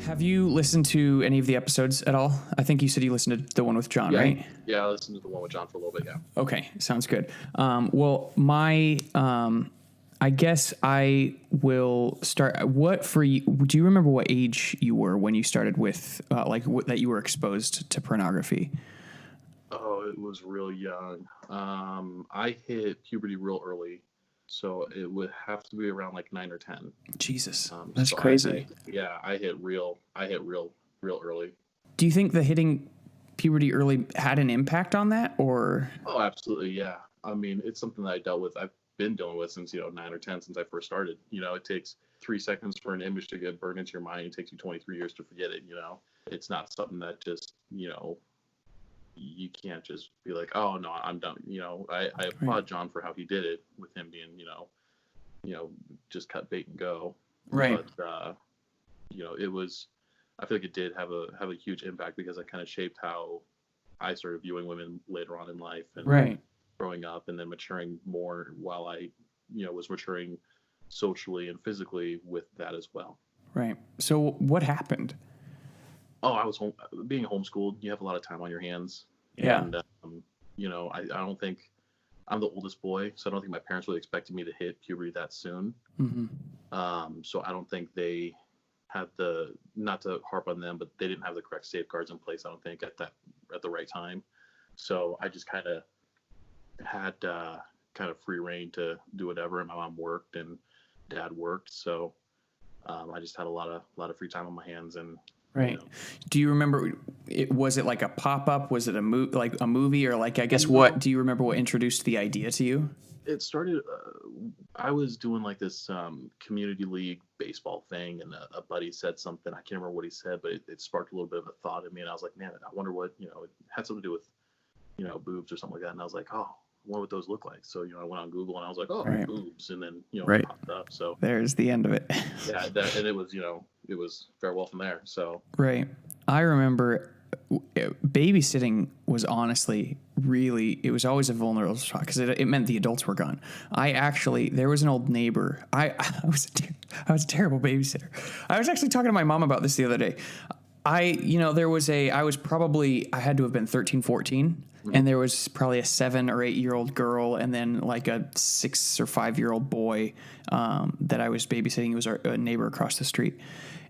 Have you listened to any of the episodes at all? I think you said you listened to the one with John, Yeah, right? yeah, I listened to the one with John for a little bit. Yeah. Okay, sounds good. I guess I will start. What for you? Do you remember what age you were when you started with that you were exposed to pornography? Oh, it was real young. I hit puberty real early, so it would have to be around like 9 or 10. Jesus, that's So crazy. I hit real early. Do you think the hitting puberty early had an impact on that, or? Oh, absolutely, yeah. I mean, it's something that I dealt with. I've been dealing with since 9 or 10, since I first started. It takes 3 seconds for an image to get burned into your mind. It takes you 23 years to forget it. It's not something that just you can't just be like, oh no, I'm done. I applaud John for how he did it with him being, just cut bait and go. Right. But it was. I feel like it did have a huge impact because it kind of shaped how I started viewing women later on in life and Right. growing up and then maturing more while I, was maturing socially and physically with that as well. Right. So what happened? Oh, I was being homeschooled. You have a lot of time on your hands. Yeah. And, I don't think I'm the oldest boy, so I don't think my parents really expected me to hit puberty that soon. Mm-hmm. So I don't think they had not to harp on them, but they didn't have the correct safeguards in place, I don't think, at the right time. So I just kind of had kind of free reign to do whatever. And my mom worked and dad worked. So I just had a lot of free time on my hands. And right. Do you remember? Was it like a pop up? Was it a movie, or like I guess what? Do you remember what introduced the idea to you? It started. I was doing like this community league baseball thing, and a buddy said something. I can't remember what he said, but it sparked a little bit of a thought in me, and I was like, man, I wonder what it had something to do with boobs or something like that. And I was like, oh, I wonder what those look like. So I went on Google and I was like, oh, right. boobs, and then right. It popped up. So there's the end of it. Yeah, and it was it was farewell from there. So right. I remember babysitting was honestly it was always a vulnerable spot because it meant the adults were gone. There was an old neighbor. I was a terrible babysitter. I was actually talking to my mom about this the other day. I had to have been 13, 14. And there was probably a 7 or 8 year old girl, and then like a 6 or 5 year old boy that I was babysitting. He was a neighbor across the street,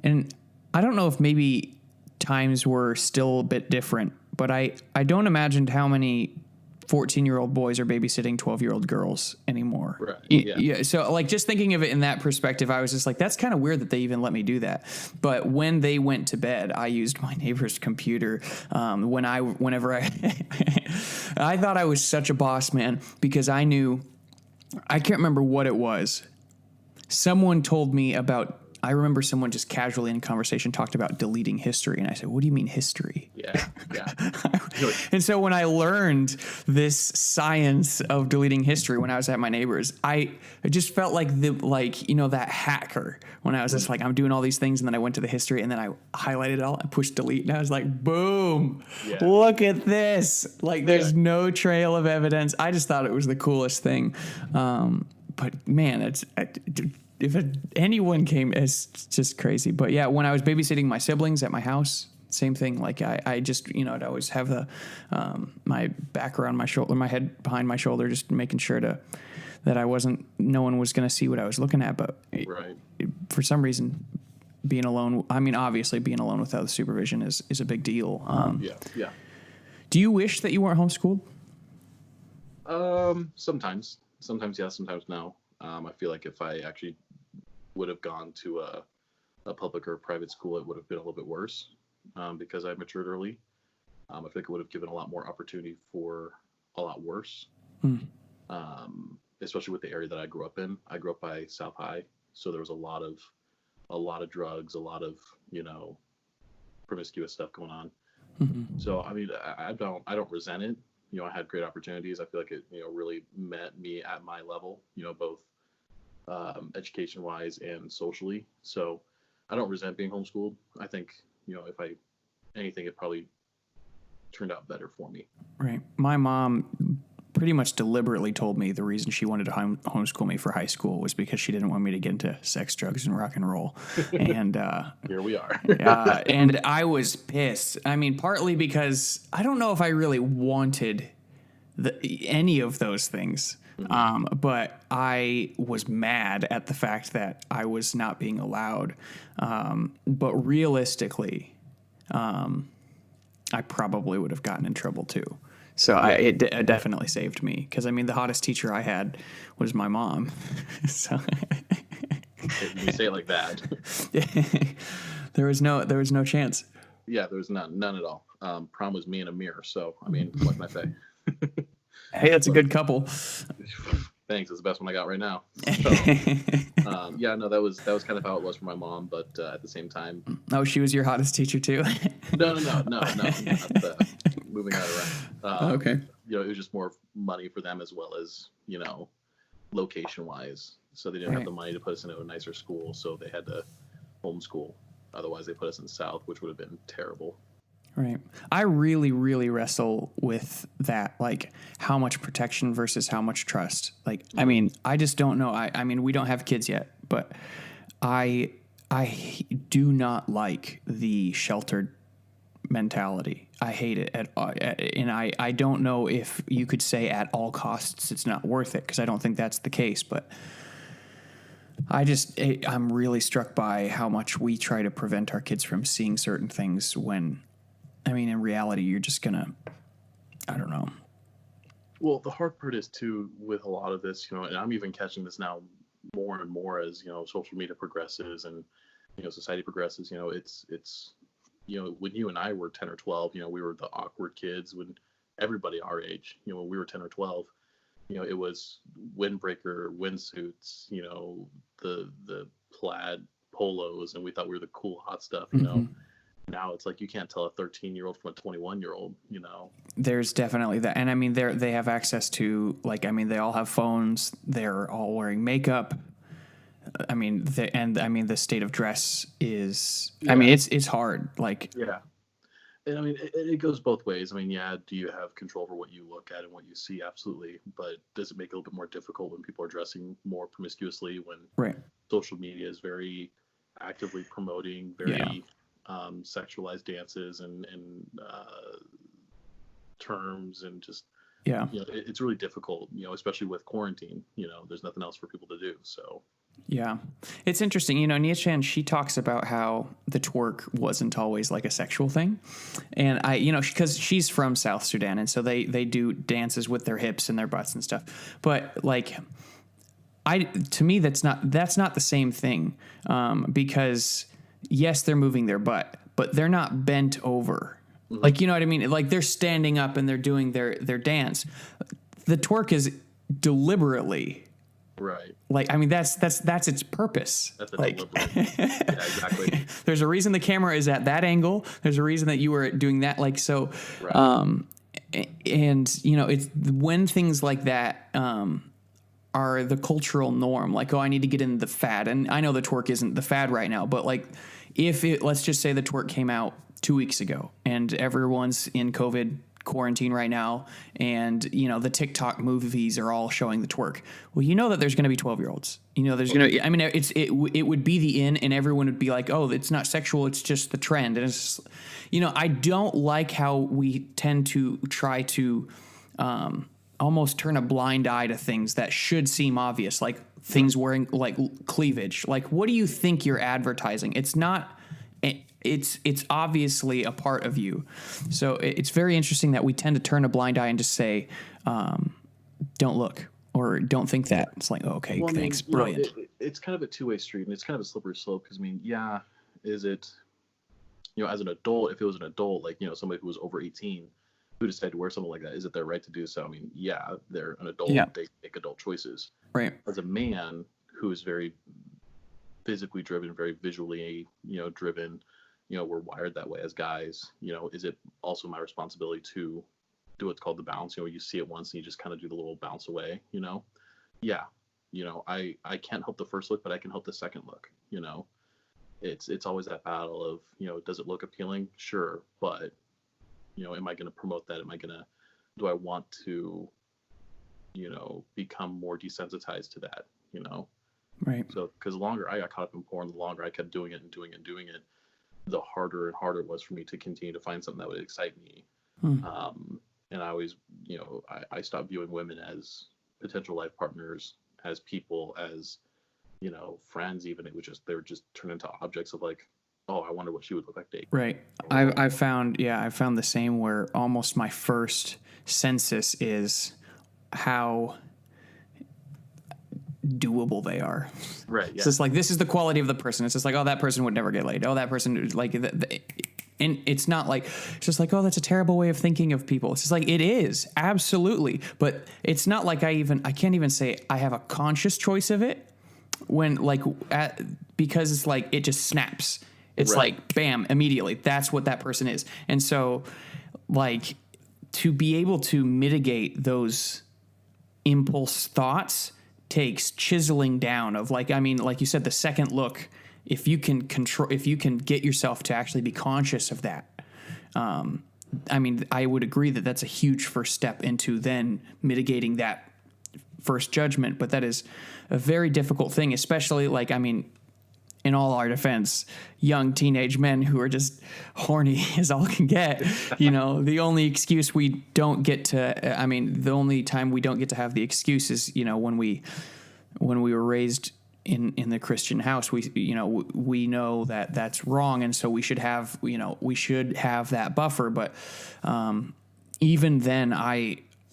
and I don't know if maybe times were still a bit different, but I don't imagine how many 14-year-old boys are babysitting 12-year-old girls anymore. Right. Yeah. So like just thinking of it in that perspective, I was just like, that's kind of weird that they even let me do that. But when they went to bed, I used my neighbor's computer. Whenever I thought I was such a boss man because I can't remember what it was. Someone told me I remember someone just casually in conversation talked about deleting history. And I said, what do you mean history? Yeah. And so when I learned this science of deleting history when I was at my neighbor's, I just felt like that hacker when I was just like, I'm doing all these things. And then I went to the history and then I highlighted it all. I pushed delete and I was like, boom, Look at this. Like there's no trail of evidence. I just thought it was the coolest thing. But man, if anyone came, it's just crazy. But yeah, when I was babysitting my siblings at my house, same thing. Like I just, I'd always have my back around my shoulder, my head behind my shoulder, just making sure that no one was going to see what I was looking at. But for some reason, being alone, obviously being alone without supervision is a big deal. Yeah. Do you wish that you weren't homeschooled? Sometimes yes, sometimes no. I feel like if I actually would have gone to a public or a private school, it would have been a little bit worse because I matured early. I feel like it would have given a lot more opportunity for a lot worse, especially with the area that I grew up in. I grew up by South High, so there was a lot of drugs, a lot of promiscuous stuff going on. Mm-hmm. So I don't resent it. I had great opportunities. I feel like it really met me at my level. Both education wise and socially. So I don't resent being homeschooled. I think, if anything, it probably turned out better for me. Right. My mom pretty much deliberately told me the reason she wanted to homeschool me for high school was because she didn't want me to get into sex, drugs, and rock and roll. And here we are. and I was pissed. I mean, partly because I don't know if I really wanted any of those things. But I was mad at the fact that I was not being allowed. But realistically, I probably would have gotten in trouble too. So it definitely saved me, because I mean the hottest teacher I had was my mom. So You say it like that. there was no chance. Yeah, there was none at all. Prom was me and a mirror. So I mean, what can I say? Hey, that's a good couple. Thanks. It's the best one I got right now. So, yeah, no, that was kind of how it was for my mom, but at the same time. Oh, she was your hottest teacher too? No. Moving that around. Okay. You know, it was just more money for them, as well as, you know, location wise. So they didn't have the money to put us into a nicer school, so they had to homeschool. Otherwise, they put us in South, which would have been terrible. Right. I really, really wrestle with that, like how much protection versus how much trust. Like, I mean, I just don't know. I mean, we don't have kids yet, but I do not like the sheltered mentality. I hate it and I don't know if you could say at all costs it's not worth it, because I don't think that's the case, but I'm really struck by how much we try to prevent our kids from seeing certain things when, I mean, in reality, you're just gonna, I don't know. Well, the hard part is too, with a lot of this, you know, and I'm even catching this now more and more as, you know, social media progresses and, you know, society progresses. You know, it's you know, when you and I were 10 or 12, you know, we were the awkward kids. When everybody our age, you know, when we were 10 or 12, you know, it was windbreaker, windsuits, you know, the plaid polos, and we thought we were the cool hot stuff, you know. Now it's like you can't tell a 13-year-old from a 21-year-old, you know. There's definitely that. And I mean, they have access to, like, I mean, they all have phones. They're all wearing makeup. I mean, the state of dress is, I mean, it's hard. Like, yeah. And I mean, it goes both ways. I mean, yeah, do you have control over what you look at and what you see? Absolutely. But does it make it a little bit more difficult when people are dressing more promiscuously, when social media is very actively promoting very sexualized dances and terms, and just, you know, it's really difficult, you know, especially with quarantine. You know, there's nothing else for people to do. So yeah, it's interesting. You know, Nia-chan, she talks about how the twerk wasn't always like a sexual thing. And I, you know, because she's from South Sudan, and so they do dances with their hips and their butts and stuff. But like, to me, that's not the same thing, because yes, they're moving their butt, but they're not bent over. Like, you know what I mean? Like, they're standing up and they're doing their dance. The twerk is deliberately. Right. Like, I mean, that's its purpose. That's like, deliberate. Yeah, exactly. There's a reason the camera is at that angle. There's a reason that you were doing that. Like, so, and you know, it's when things like that, are the cultural norm. Like, oh, I need to get in the fad. And I know the twerk isn't the fad right now, but like, let's just say the twerk came out 2 weeks ago and everyone's in COVID quarantine right now, and you know, the TikTok movies are all showing the twerk. Well, you know that there's going to be 12-year-olds. You know, there's going to, I mean, it would be the in, and everyone would be like, oh, it's not sexual, it's just the trend. And it's just, you know, I don't like how we tend to try to almost turn a blind eye to things that should seem obvious, like things wearing like cleavage. Like, what do you think you're advertising? It's not. It's obviously a part of you. So it's very interesting that we tend to turn a blind eye and just say, don't look, or don't think that. It's like, oh, okay, well, thanks, brilliant. You know, it's kind of a two-way street, and it's kind of a slippery slope, because I mean, yeah, is it, you know, as an adult, if it was an adult, like, you know, somebody who was over 18 who decided to wear something like that, is it their right to do so? I mean, yeah, they're an adult, they make adult choices. Right. As a man who is very physically driven, very visually, you know, driven, you know, we're wired that way as guys, you know, is it also my responsibility to do what's called the bounce? You know, you see it once and you just kind of do the little bounce away, you know? Yeah. You know, I can't help the first look, but I can help the second look, you know? It's always that battle of, you know, does it look appealing? Sure. But, you know, am I going to promote that? Do I want to become more desensitized to that, Right. So, because the longer I got caught up in porn, the longer I kept doing it and doing it and doing it, the harder and harder it was for me to continue to find something that would excite me. And I always, I stopped viewing women as potential life partners, as people, as, friends even. It was just, they were just turned into objects of like, oh, I wonder what she would look like dating. Right. I found the same, where almost my first census is how doable they are. Right. Yeah. It's just like, this is the quality of the person. It's just like, oh, that person would never get laid. Oh, that person, like, and it's not like, it's just like, oh, that's a terrible way of thinking of people. It's just like, it is, absolutely. But it's not like I can't even say I have a conscious choice of it, when because it's like, it just snaps. It's Right. like, bam, immediately. That's what that person is. And so, like, to be able to mitigate those impulse thoughts takes chiseling down of, like, I mean, like you said, the second look, if you can get yourself to actually be conscious of that. I mean, I would agree that that's a huge first step into then mitigating that first judgment, but that is a very difficult thing, especially, like, I mean, in all our defense, young teenage men who are just horny as all can get. The only excuse we don't get to, I mean, the only time we don't get to have the excuse is, when we were raised in the Christian house, we know that that's wrong. And so we should have that buffer. But even then,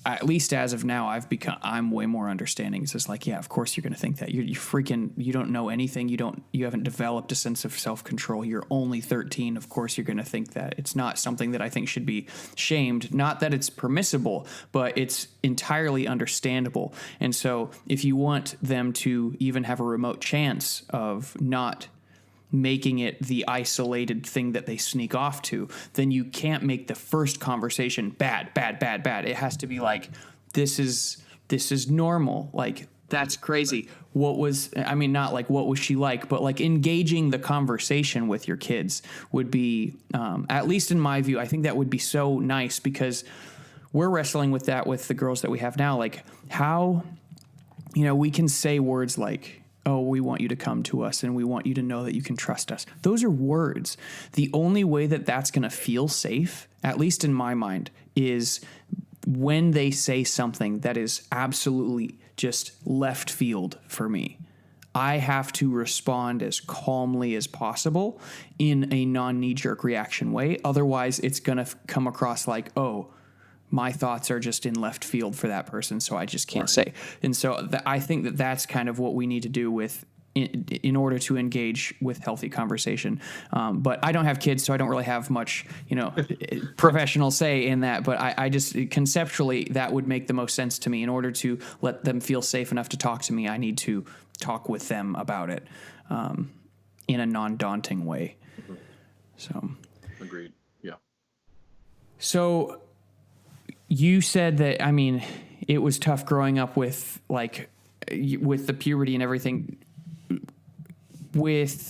at least as of now, I'm way more understanding. It's just like, yeah, of course you're going to think that. You don't know anything. You haven't developed a sense of self-control. You're only 13. Of course you're going to think that. It's not something that I think should be shamed. Not that it's permissible, but it's entirely understandable. And so if you want them to even have a remote chance of not making it the isolated thing that they sneak off to, then you can't make the first conversation bad. It has to be like, this is normal. Like, that's crazy. Not like, what was she like, but like, engaging the conversation with your kids would be, at least in my view, I think that would be so nice, because we're wrestling with that with the girls that we have now. Like, how, we can say words like, oh, we want you to come to us and we want you to know that you can trust us. Those are words. The only way that that's going to feel safe, at least in my mind, is when they say something that is absolutely just left field for me. I have to respond as calmly as possible in a non-knee-jerk reaction way. Otherwise, it's going to come across like, oh, my thoughts are just in left field for that person, so I just can't say. And so I think that that's kind of what we need to do in order to engage with healthy conversation. But I don't have kids, so I don't really have much, professional say in that. But I just conceptually, that would make the most sense to me. In order to let them feel safe enough to talk to me, I need to talk with them about it in a non-daunting way. Mm-hmm. So, agreed. Yeah. So, you said that, I mean, it was tough growing up with the puberty and everything. What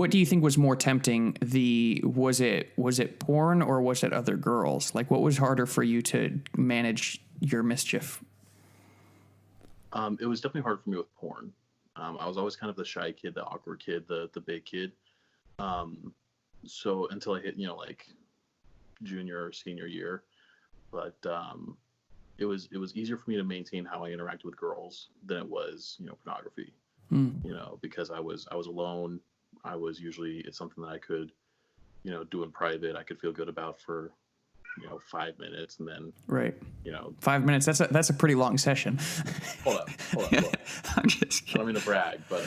do you think was more tempting? Was it porn, or was it other girls? Like, what was harder for you to manage your mischief? It was definitely hard for me with porn. I was always kind of the shy kid, the awkward kid, the big kid. So until I hit, like junior or senior year. But it was easier for me to maintain how I interacted with girls than it was, pornography. Because I was alone. It's something that I could, do in private. I could feel good about for, 5 minutes, and then right. 5 minutes. That's a pretty long session. Hold up. I'm just kidding. I don't mean to brag, but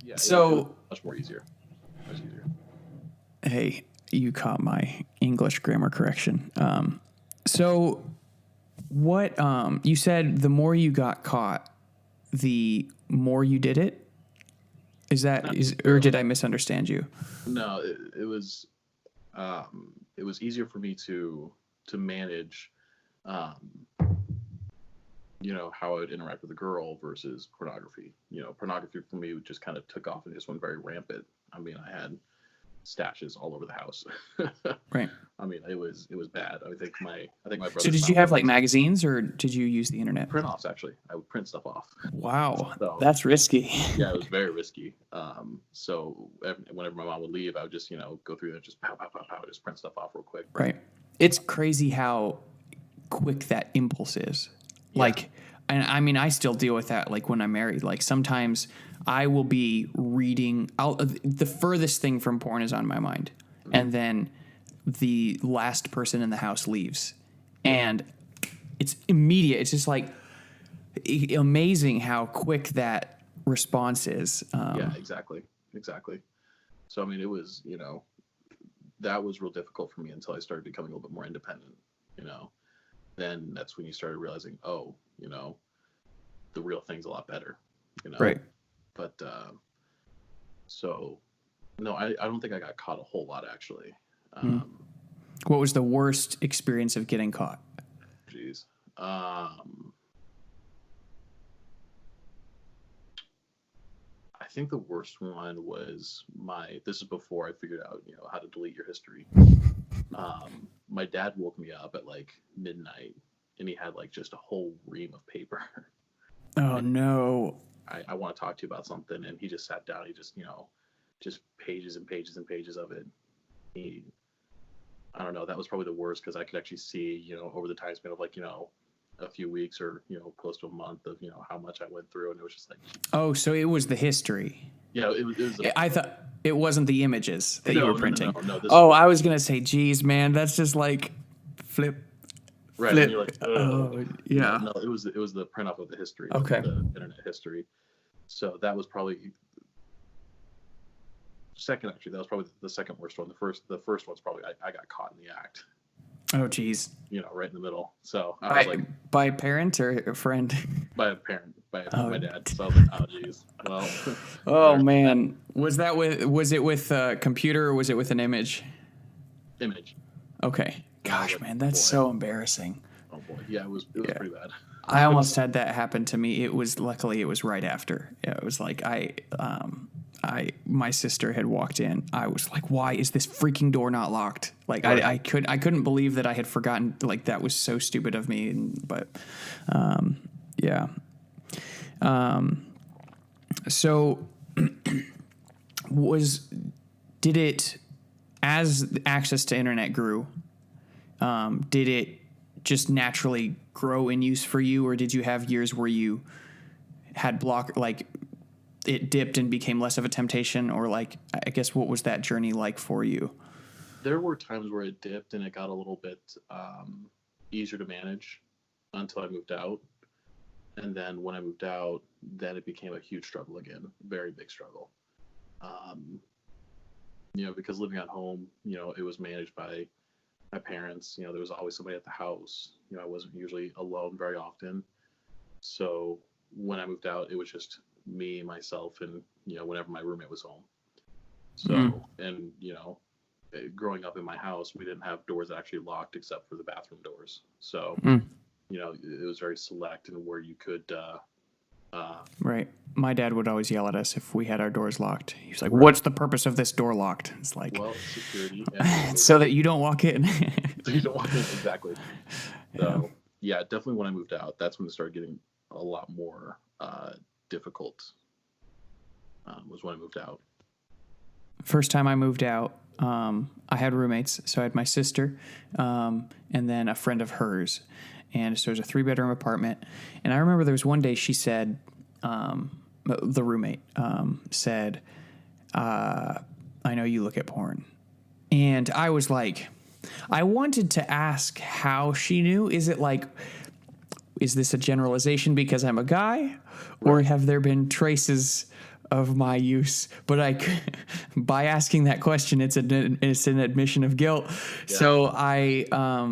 yeah. So it was much more easier. Much easier. Hey, you caught my English grammar correction. So what, you said the more you got caught, the more you did it? Or did I misunderstand you? No, it was easier for me to manage, how I would interact with a girl versus pornography. Pornography for me just kind of took off and just went very rampant. I mean, I had, stashes all over the house. Right. I mean, it was bad. I think my brother. So did you have like magazines, or did you use the internet? Print offs? Actually, I would print stuff off. Wow, So, that's risky. yeah, it was very risky. So whenever my mom would leave, I would just go through there, just pow pow pow pow, just print stuff off real quick. Right. It's crazy how quick that impulse is. Yeah. Like, and I mean, I still deal with that. Like when I'm married, like sometimes I will be reading. The furthest thing from porn is on my mind, and then the last person in the house leaves, and it's immediate. It's just like amazing how quick that response is. Yeah, exactly. So I mean, it was that was real difficult for me until I started becoming a little bit more independent. Then that's when you started realizing, oh, the real thing's a lot better. Right. But so no, I don't think I got caught a whole lot actually. What was the worst experience of getting caught? Geez. I think the worst one was this is before I figured out, how to delete your history. My dad woke me up at like midnight and he had like just a whole ream of paper. Oh no. I want to talk to you about something. And he just sat down. He just, just pages and pages and pages of it. I don't know. That was probably the worst because I could actually see, over the time span of like, a few weeks or, close to a month of, how much I went through. And it was just like. Oh, so it was the history. Yeah, it was I thought it wasn't the images that you were printing. No, I was going to say, geez, man, that's just like flip. Right. Flip. And you're like, oh, yeah. No, it was the print off of the history. Okay. Of the internet history. So that was probably second. Actually, that was probably the second worst one. The first one's probably I got caught in the act. Oh, geez. Right in the middle. So I was by parent or a friend? By a parent, by my dad. So I was like, oh, geez. Well. Oh man, was it with a computer or was it with an image? Image. Okay. Gosh, man, that's so embarrassing. Oh boy, yeah, it was pretty bad. I almost had that happen to me. Luckily it was right after. It was like my sister had walked in. I was like, why is this freaking door not locked? Like right. I couldn't believe that I had forgotten. Like that was so stupid of me. But yeah. So did it, as access to internet grew, did it just naturally grow in use for you, or did you have years where you had it dipped and became less of a temptation, or like, I guess, what was that journey like for you? There were times where it dipped and it got a little bit easier to manage until I moved out. And then when I moved out, then it became a huge struggle again, very big struggle. Because living at home, it was managed by my parents. There was always somebody at the house. I wasn't usually alone very often. So when I moved out, it was just me, myself, and whenever my roommate was home. So and growing up in my house, we didn't have doors that actually locked except for the bathroom doors. So it was very select in where you could. Right. My dad would always yell at us if we had our doors locked. He's like, "What's the purpose of this door locked?" It's like, well, security, so that you don't walk in. So you don't walk in, exactly. So yeah, definitely when I moved out, that's when it started getting a lot more difficult. Was when I moved out. First time I moved out, I had roommates. So I had my sister, and then a friend of hers. And so it was a 3-bedroom apartment. And I remember there was one day she said, the roommate said, I know you look at porn. And I was like, I wanted to ask how she knew. Is this a generalization because I'm a guy? Or have there been traces of my use? But by asking that question, it's an admission of guilt. Yeah. So I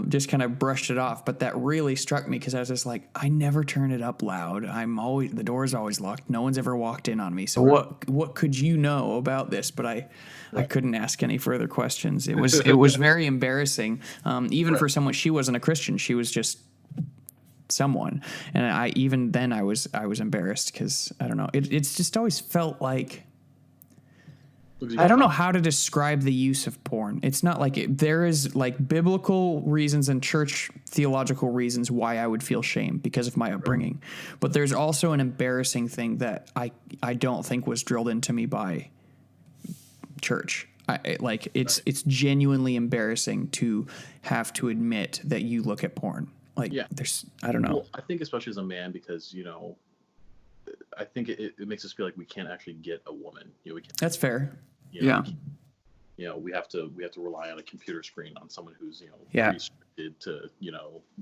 just kind of brushed it off. But that really struck me because I was just like, I never turn it up loud. The door's always locked. No one's ever walked in on me. So what could you know about this? But I couldn't ask any further questions. It was very embarrassing. Even for someone, she wasn't a Christian. She was just someone, and I was embarrassed because I don't know. It's just always felt like I don't know how to describe the use of porn. It's not like there is like biblical reasons and church theological reasons why I would feel shame because of my upbringing. Right. But there's also an embarrassing thing that I don't think was drilled into me by church. It's genuinely embarrassing to have to admit that you look at porn. Like, I don't know. Well, I think especially as a man, because, I think it makes us feel like we can't actually get a woman. We can't. That's fair. Yeah. We have to rely on a computer screen on someone who's, restricted to,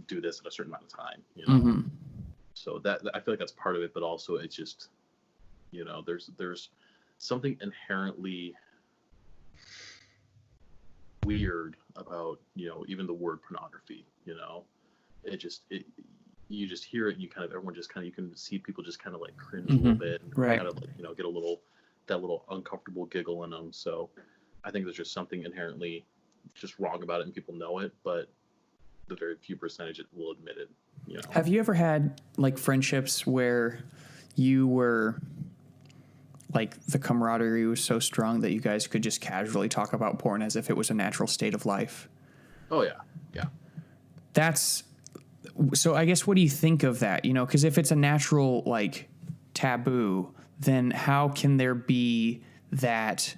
do this at a certain amount of time, Mm-hmm. So that I feel like that's part of it, but also it's just, there's something inherently weird about, even the word pornography, you just hear it and you can see people just kind of like cringe a little bit and right. kind of like, get that little uncomfortable giggle in them. So I think there's just something inherently just wrong about it and people know it, but the very few percentage will admit it, Have you ever had like friendships where you were like the camaraderie was so strong that you guys could just casually talk about porn as if it was a natural state of life? Oh yeah. Yeah. So I guess what do you think of that? Because if it's a natural like taboo, then how can there be that?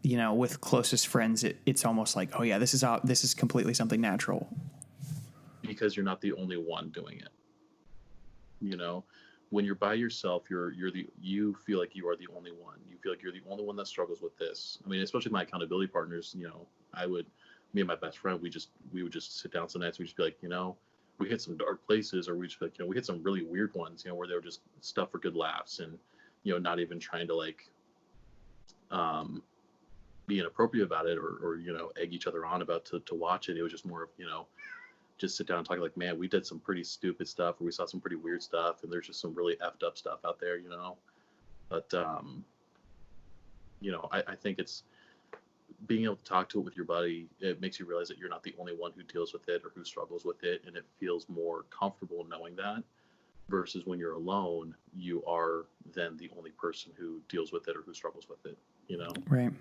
With closest friends, it's almost like, oh yeah, this is completely something natural. Because you're not the only one doing it. When you're by yourself, you feel like you are the only one. You feel like you're the only one that struggles with this. I mean, especially my accountability partners. Me and my best friend, we would just sit down some nights. We'd just be like, we hit some dark places, or we just be like, we hit some really weird ones, where they were just stuff for good laughs and, not even trying to like, be inappropriate about it or egg each other on about to watch it. It was just more of, just sit down and talk like, man, we did some pretty stupid stuff, or we saw some pretty weird stuff, and there's just some really effed up stuff out there, But, I think it's being able to talk to it with your buddy. It makes you realize that you're not the only one who deals with it or who struggles with it, and it feels more comfortable knowing that. Versus when you're alone, you are then the only person who deals with it or who struggles with it, Right.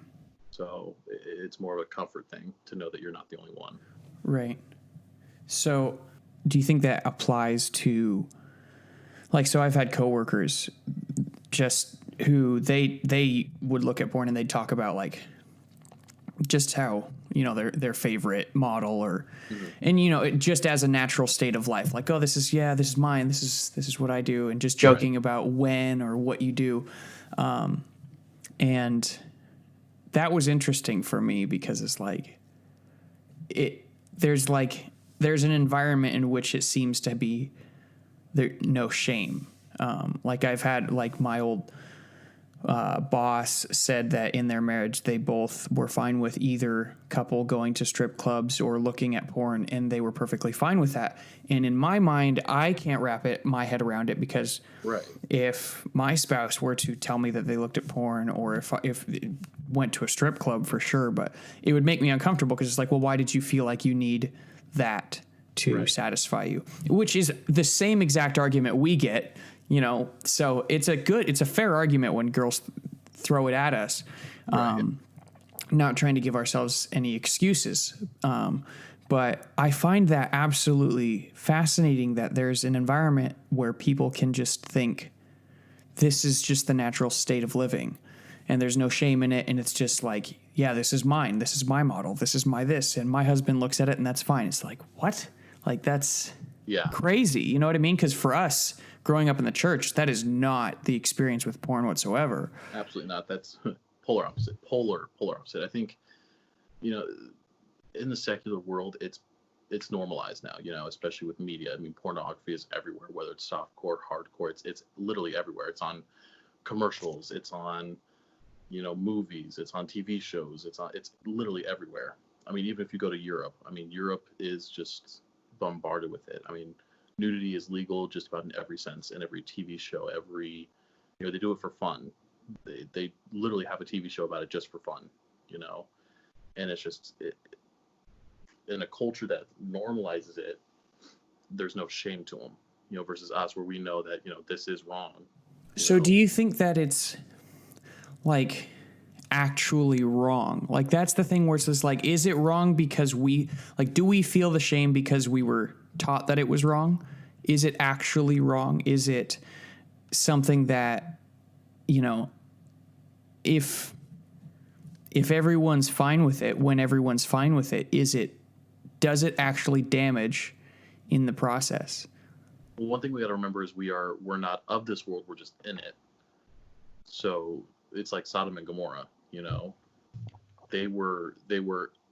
So it's more of a comfort thing to know that you're not the only one. Right. So do you think that applies to, like, so I've had coworkers just who they would look at porn and they'd talk about like just how, their favorite model or, and, it just as a natural state of life, like, oh, this is mine. This is what I do. And just joking about when or what you do. And that was interesting for me because it's like, there's an environment in which it seems to be there, no shame. Like I've had like my old, boss said that in their marriage, they both were fine with either couple going to strip clubs or looking at porn, and they were perfectly fine with that. And in my mind, I can't wrap my head around it because if my spouse were to tell me that they looked at porn, or if it went to a strip club for sure, but it would make me uncomfortable because it's like, well, why did you feel like you need that to satisfy you? Which is the same exact argument we get. So it's a fair argument when girls throw it at us. Not trying to give ourselves any excuses. But I find that absolutely fascinating that there's an environment where people can just think this is just the natural state of living and there's no shame in it. And it's just like, yeah, this is mine. This is my model. This is my this. And my husband looks at it and that's fine. It's like, what? Like that's crazy. You know what I mean? Because for us, growing up in the church, that is not the experience with porn whatsoever. Absolutely not. That's polar opposite. Polar opposite. I think, in the secular world, it's normalized now, especially with media. I mean, pornography is everywhere, whether it's softcore, hardcore, it's literally everywhere. It's on commercials, it's on, movies, it's on TV shows, it's literally everywhere. I mean, even if you go to Europe, Europe is just bombarded with it. I mean, nudity is legal just about in every sense, in every TV show, they do it for fun. They literally have a TV show about it just for fun, and it's just, in a culture that normalizes it, there's no shame to them, versus us where we know that, this is wrong. So do you think that it's like, actually wrong? Like, that's the thing where it's just like, is it wrong because do we feel the shame because we were taught that it was wrong? Is it actually wrong? Is it something that, if everyone's fine with it, when everyone's fine with it, does it actually damage in the process? Well, one thing we got to remember is we're not of this world, we're just in it. So it's like Sodom and Gomorrah, they were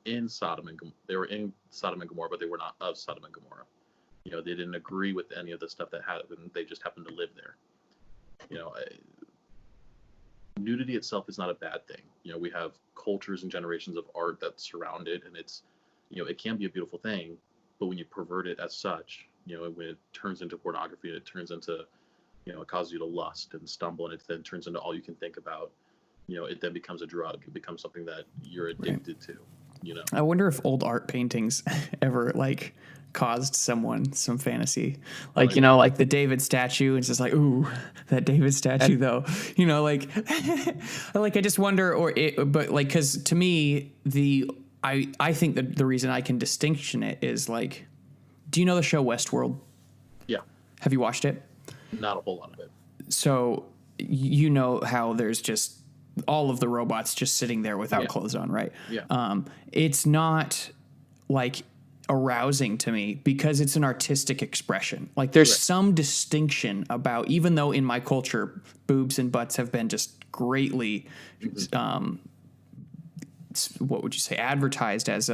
in Sodom and Gomorrah, but they were not of Sodom and Gomorrah. They didn't agree with any of the stuff that happened. They just happened to live there. Nudity itself is not a bad thing. We have cultures and generations of art that surround it, and it's, it can be a beautiful thing, but when you pervert it as such, when it turns into pornography and it turns into, it causes you to lust and stumble, and it then turns into all you can think about, it then becomes a drug. It becomes something that you're addicted to, I wonder if old art paintings ever caused someone some fantasy, like the David statue. It's just like, ooh, that David statue though, I just wonder, because to me, I think that the reason I can distinction it is do you know the show Westworld? Yeah. Have you watched it? Not a whole lot of it. So how there's just all of the robots just sitting there without clothes on, right? Yeah. It's not arousing to me because it's an artistic expression. There's some distinction about, even though in my culture, boobs and butts have been just greatly, what would you say, advertised as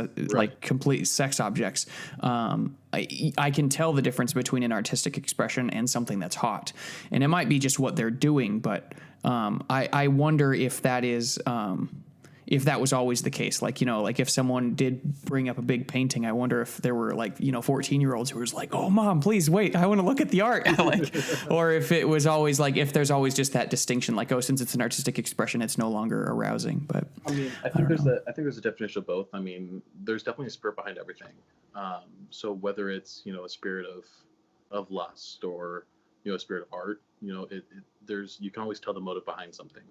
complete sex objects. I can tell the difference between an artistic expression and something that's hot, and it might be just what they're doing, but I wonder if that is, if that was always the case. If someone did bring up a big painting, I wonder if there were 14-year-olds who was like, oh mom, please wait, I want to look at the art. Or if it was always if there's always just that distinction, since it's an artistic expression, it's no longer arousing. But I think there's a definition of both. There's definitely a spirit behind everything. So whether it's, a spirit of lust or, a spirit of art, you can always tell the motive behind something.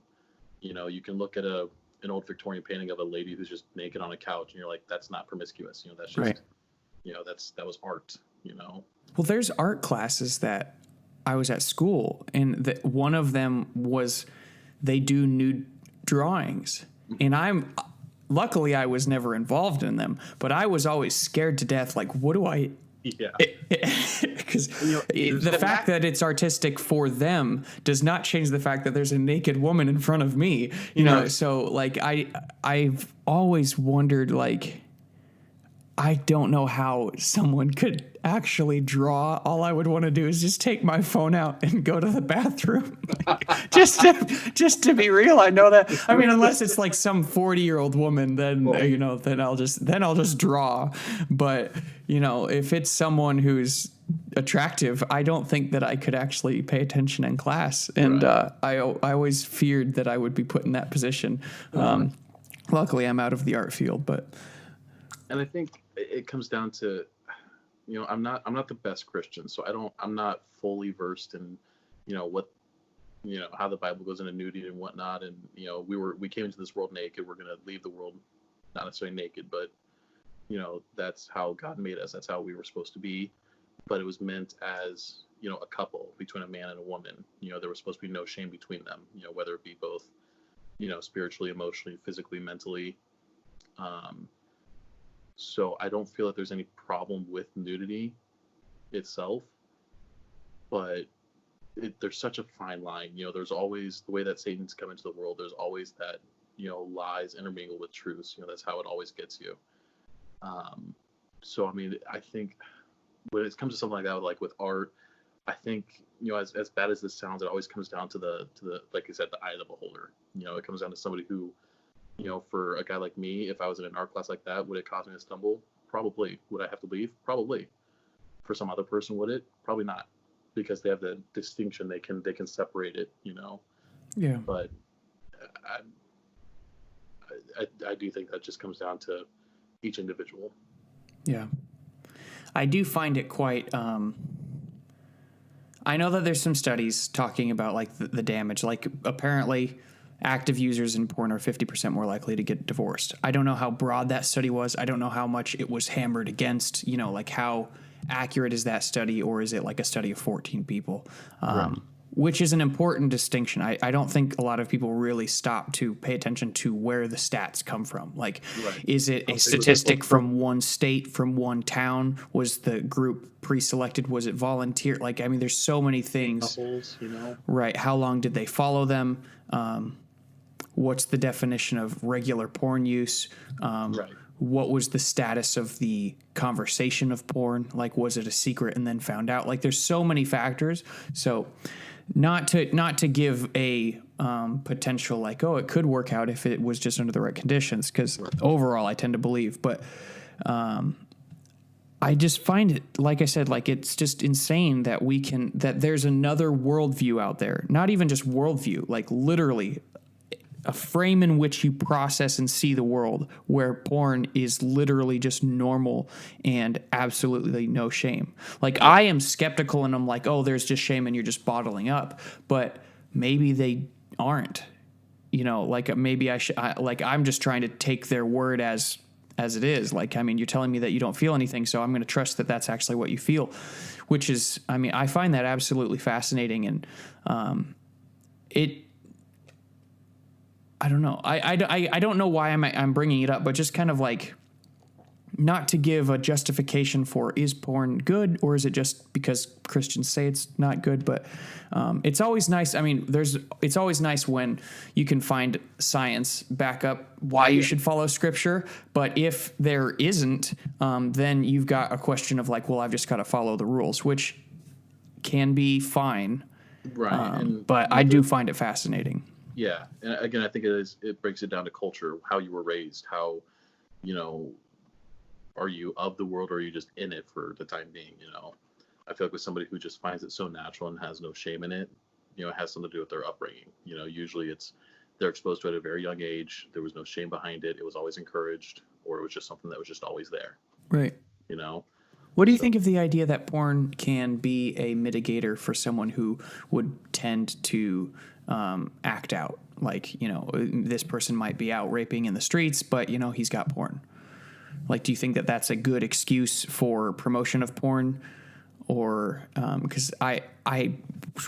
You can look at an old Victorian painting of a lady who's just naked on a couch, and you're like, that's not promiscuous. That's just, right. That was art. Well, there's art classes that I was at school, and one of them was they do nude drawings, and luckily I was never involved in them, but I was always scared to death. What do I? Yeah. Because the fact that it's artistic for them does not change the fact that there's a naked woman in front of me, Right. So I've always wondered, I don't know how someone could actually draw. All I would want to do is just take my phone out and go to the bathroom. just to be real. I know that. Unless it's some 40-year-old woman, then, then I'll just draw. But, if it's someone who's attractive, I don't think that I could actually pay attention in class. And, right. I always feared that I would be put in that position. Luckily I'm out of the art field, but. And I think it comes down to, I'm not the best Christian, so I'm not fully versed in, what, how the Bible goes into nudity and whatnot. And, we came into this world naked. We're going to leave the world not necessarily naked, but, that's how God made us. That's how we were supposed to be. But it was meant as, a couple between a man and a woman. There was supposed to be no shame between them, whether it be both, spiritually, emotionally, physically, mentally. So I don't feel that there's any problem with nudity itself, but there's such a fine line. There's always the way that Satan's come into the world. There's always that, lies intermingle with truths. That's how it always gets you. So, I think when it comes to something like that, with art, I think, as bad as this sounds, it always comes down to the like I said, the eye of the beholder. It comes down to somebody who, for a guy like me, if I was in an art class like that, would it cause me to stumble? Probably. Would I have to leave? Probably. For some other person, would it? Probably not, because they have the distinction. They can separate it, Yeah. But I do think that just comes down to each individual. Yeah. I do find it quite, I know that there's some studies talking about the damage, apparently active users in porn are 50% more likely to get divorced. I don't know how broad that study was. I don't know how much it was hammered against, like how accurate is that study, or is it like a study of 14 people? Right. Which is an important distinction. I don't think a lot of people really stop to pay attention to where the stats come from. Like, Right. is it a statistic from one state, from one town? Was the group pre-selected? Was it volunteer? Like, I mean, there's so many things. Couples, Right. How long did they follow them? What's the definition of regular porn use? Right. What was the status of the conversation of porn? Like, was it a secret and then found out? Like, there's so many factors. So not to give a potential like, oh, it could work out if it was just under the right conditions, because overall I tend to believe. But I just find it, like I said, like it's just insane that that there's another worldview out there. Not even just worldview, like literally a frame in which you process and see the world, where porn is literally just normal and absolutely no shame. Like, I am skeptical and I'm like, oh, there's just shame and you're just bottling up. But maybe they aren't, like maybe I'm just trying to take their word as it is. Like, I mean, you're telling me that you don't feel anything, so I'm going to trust that that's actually what you feel, which is, I mean, I find that absolutely fascinating. And I don't know. I don't know why I'm bringing it up, but just kind of like, not to give a justification for, is porn good, or is it just because Christians say it's not good? But it's always nice. I mean, it's always nice when you can find science back up why you should follow Scripture. But if there isn't, then you've got a question of like, well, I've just got to follow the rules, which can be fine. Right. But I do find it fascinating. Yeah, and again, I think it breaks it down to culture, how you were raised, how, are you of the world, or are you just in it for the time being? I feel like with somebody who just finds it so natural and has no shame in it, it has something to do with their upbringing. Usually they're exposed to it at a very young age. There was no shame behind it. It was always encouraged, or it was just something that was just always there. Right. What do you think of the idea that porn can be a mitigator for someone who would tend to act out? Like, this person might be out raping in the streets, but, he's got porn. Like, do you think that that's a good excuse for promotion of porn? Or because I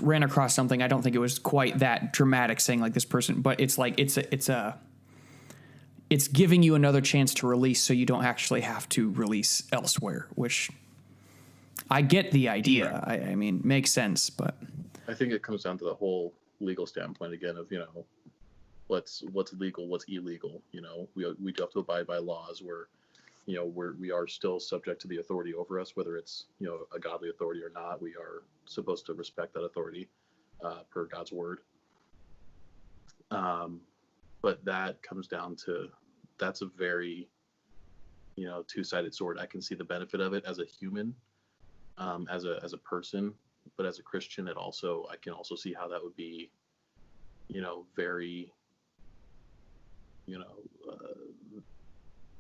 ran across something, I don't think it was quite that dramatic, saying like this person, but it's like it's giving you another chance to release, so you don't actually have to release elsewhere, which I get the idea. Right. I mean, makes sense, but I think it comes down to the whole legal standpoint again of, what's legal, what's illegal. We do have to abide by laws where, we are still subject to the authority over us, whether it's, a godly authority or not. We are supposed to respect that authority per God's word. But that comes down to, that's a very, two-sided sword. I can see the benefit of it as a human, as a person, but as a Christian, I can also see how that would be, very,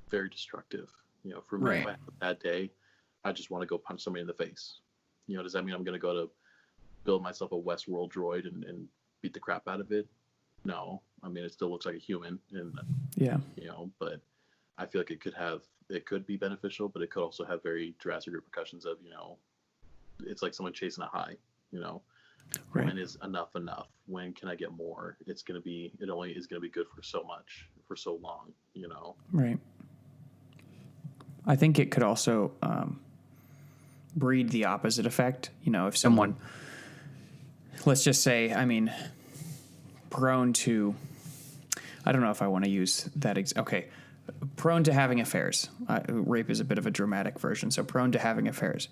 very destructive. For me, if I have a bad day, I just want to go punch somebody in the face. Does that mean I'm going to go to build myself a Westworld droid and beat the crap out of it? No. I mean, it still looks like a human, and but I feel like it could be beneficial, but it could also have very drastic repercussions of, it's like someone chasing a high, Right. When is enough? When can I get more? It only is going to be good for so much, for so long, Right. I think it could also breed the opposite effect. If someone, let's just say, I mean, prone to, I don't know if I want to use that. Prone to having affairs. Rape is a bit of a dramatic version. So prone to having affairs.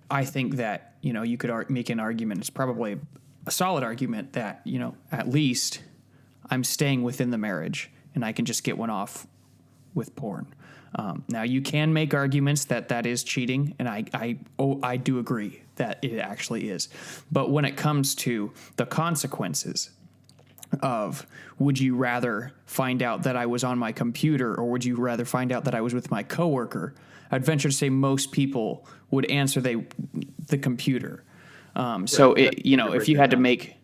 I think that, you could make an argument. It's probably a solid argument that, at least I'm staying within the marriage and I can just get one off with porn. Now you can make arguments that is cheating, and I do agree that it actually is. But when it comes to the consequences of, would you rather find out that I was on my computer, or would you rather find out that I was with my coworker? I'd venture to say most people would answer the computer. So if you had to make,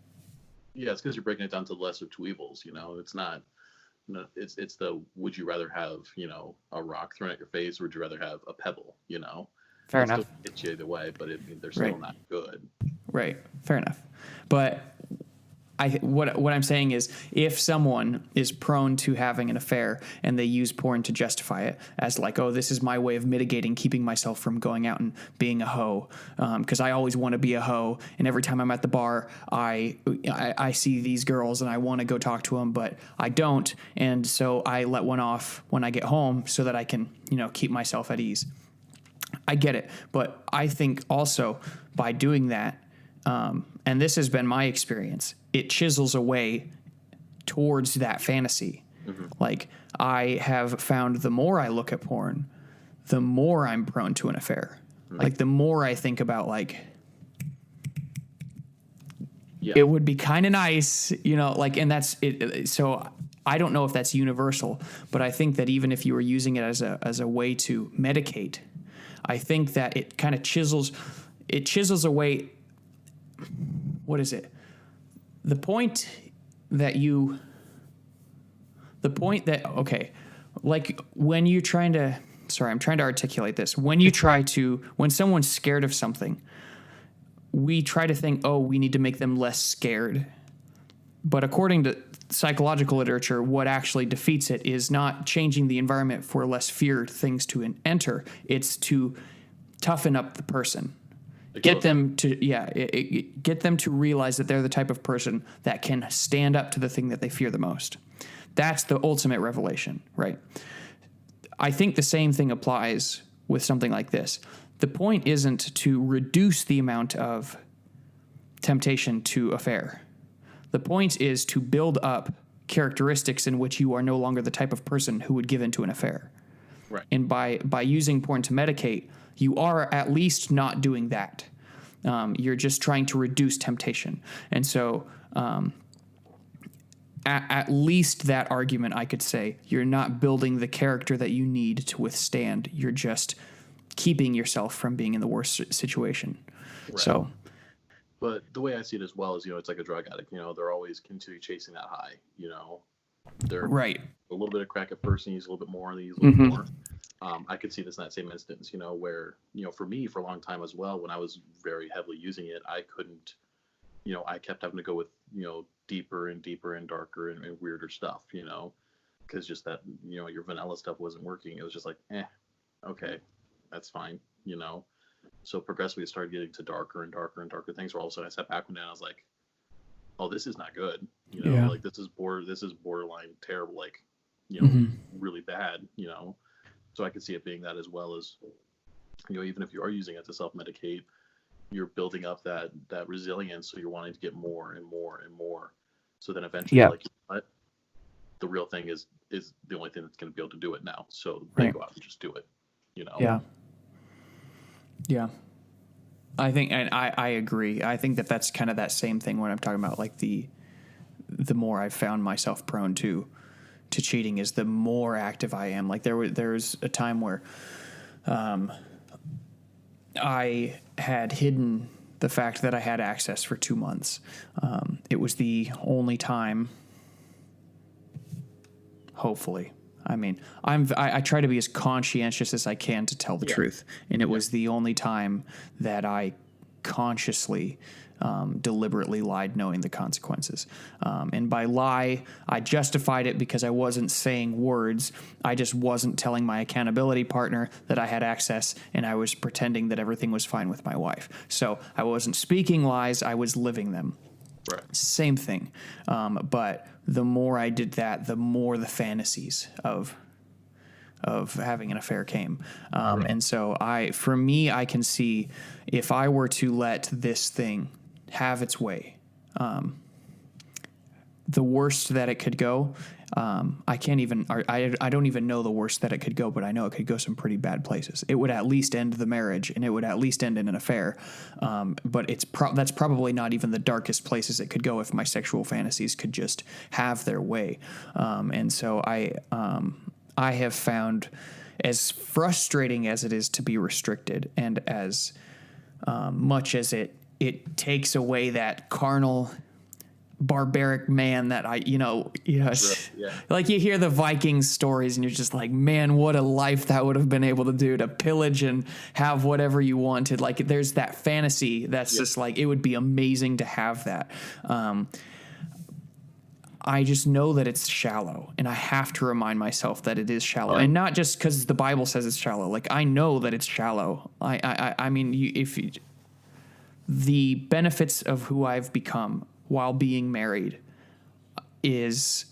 Yeah, it's because you're breaking it down to the lesser two evils. It's not. No, it's the would you rather have a rock thrown at your face, or would you rather have a pebble? Fair It still enough. hits you either way, but they're Right. still not good. Right. Fair enough. But what I'm saying is, if someone is prone to having an affair and they use porn to justify it as like, oh, this is my way of mitigating, keeping myself from going out and being a hoe, because I always want to be a hoe, and every time I'm at the bar, I see these girls and I want to go talk to them, but I don't, and so I let one off when I get home so that I can keep myself at ease. I get it, but I think also by doing that, and this has been my experience, it chisels away towards that fantasy. Mm-hmm. Like, I have found the more I look at porn, the more I'm prone to an affair. Mm-hmm. Like, the more I think about, like, it would be kind of nice, and that's it. So I don't know if that's universal, but I think that even if you were using it as a way to medicate, I think that it kind of chisels away. What is it? The point that, like when you're trying to, I'm trying to articulate this. When someone's scared of something, we try to think, oh, we need to make them less scared. But according to psychological literature, what actually defeats it is not changing the environment for less feared things to enter. It's to toughen up the person. Get them to realize that they're the type of person that can stand up to the thing that they fear the most. That's the ultimate revelation, right? I think the same thing applies with something like this. The point isn't to reduce the amount of temptation to affair. The point is to build up characteristics in which you are no longer the type of person who would give into an affair. Right. And by using porn to medicate, you are at least not doing that. You're just trying to reduce temptation. And so at least that argument, I could say, you're not building the character that you need to withstand. You're just keeping yourself from being in the worst situation. Right. So, but the way I see it as well is, it's like a drug addict. They're always continually chasing that high. They're right. A little bit of crack at first, and use a little bit more, and they use a little more. I could see this in that same instance, where, for me, for a long time as well, when I was very heavily using it, I couldn't, I kept having to go with, deeper and deeper and darker and weirder stuff, because just that, your vanilla stuff wasn't working. It was just like, okay, that's fine, So progressively it started getting to darker and darker and darker things, where all of a sudden I sat back one day and I was like, oh, this is not good. Like this is borderline terrible, like, really bad, So I could see it being that, as well as, even if you are using it to self-medicate, you're building up that resilience. So you're wanting to get more and more and more. So then eventually, like, what? The real thing is the only thing that's going to be able to do it now. So they go out and just do it, Yeah. Yeah. I think, and I agree. I think that's kind of that same thing when I'm talking about, like, the more I've found myself prone to cheating is the more active I am. Like, there's a time where I had hidden the fact that I had access for 2 months. It was the only time, hopefully. I mean, I try to be as conscientious as I can to tell the truth. And it was the only time that I consciously, deliberately lied, knowing the consequences. And by lie, I justified it because I wasn't saying words. I just wasn't telling my accountability partner that I had access, and I was pretending that everything was fine with my wife. So I wasn't speaking lies, I was living them. Right. Same thing. But the more I did that, the more the fantasies of having an affair came. And so for me, I can see, if I were to let this thing have its way, the worst that it could go, I don't even know the worst that it could go, but I know it could go some pretty bad places. It would at least end the marriage, and it would at least end in an affair. But that's probably not even the darkest places it could go if my sexual fantasies could just have their way. And so I have found, as frustrating as it is to be restricted, and as much as it takes away that carnal barbaric man that Yeah. like you hear the Vikings stories and you're just like, man, what a life that would have been able to do, to pillage and have whatever you wanted. Like there's that fantasy that's just like, it would be amazing to have that. I just know that it's shallow, and I have to remind myself that it is shallow, and not just because the Bible says it's shallow. Like I know that it's shallow. I mean, the benefits of who I've become while being married is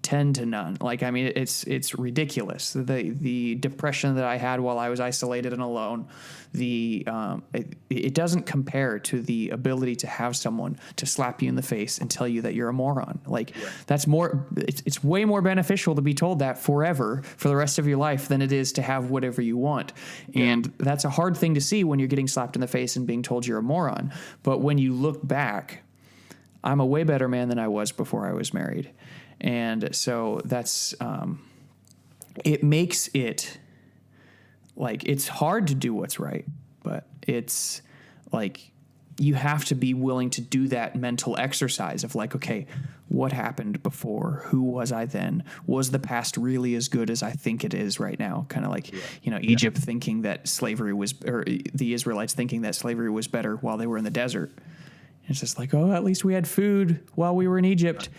10 to none. Like, I mean, it's ridiculous. The depression that I had while I was isolated and alone, it doesn't compare to the ability to have someone to slap you in the face and tell you that you're a moron. Like that's more, it's way more beneficial to be told that forever for the rest of your life than it is to have whatever you want. And that's a hard thing to see when you're getting slapped in the face and being told you're a moron. But when you look back, I'm a way better man than I was before I was married. And so that's, it makes it like, it's hard to do what's right, but it's like, you have to be willing to do that mental exercise of like, okay, what happened before? Who was I then? Was the past really as good as I think it is right now? Kind of like, Egypt thinking that slavery was, or the Israelites thinking that slavery was better while they were in the desert. It's just like, oh, at least we had food while we were in Egypt.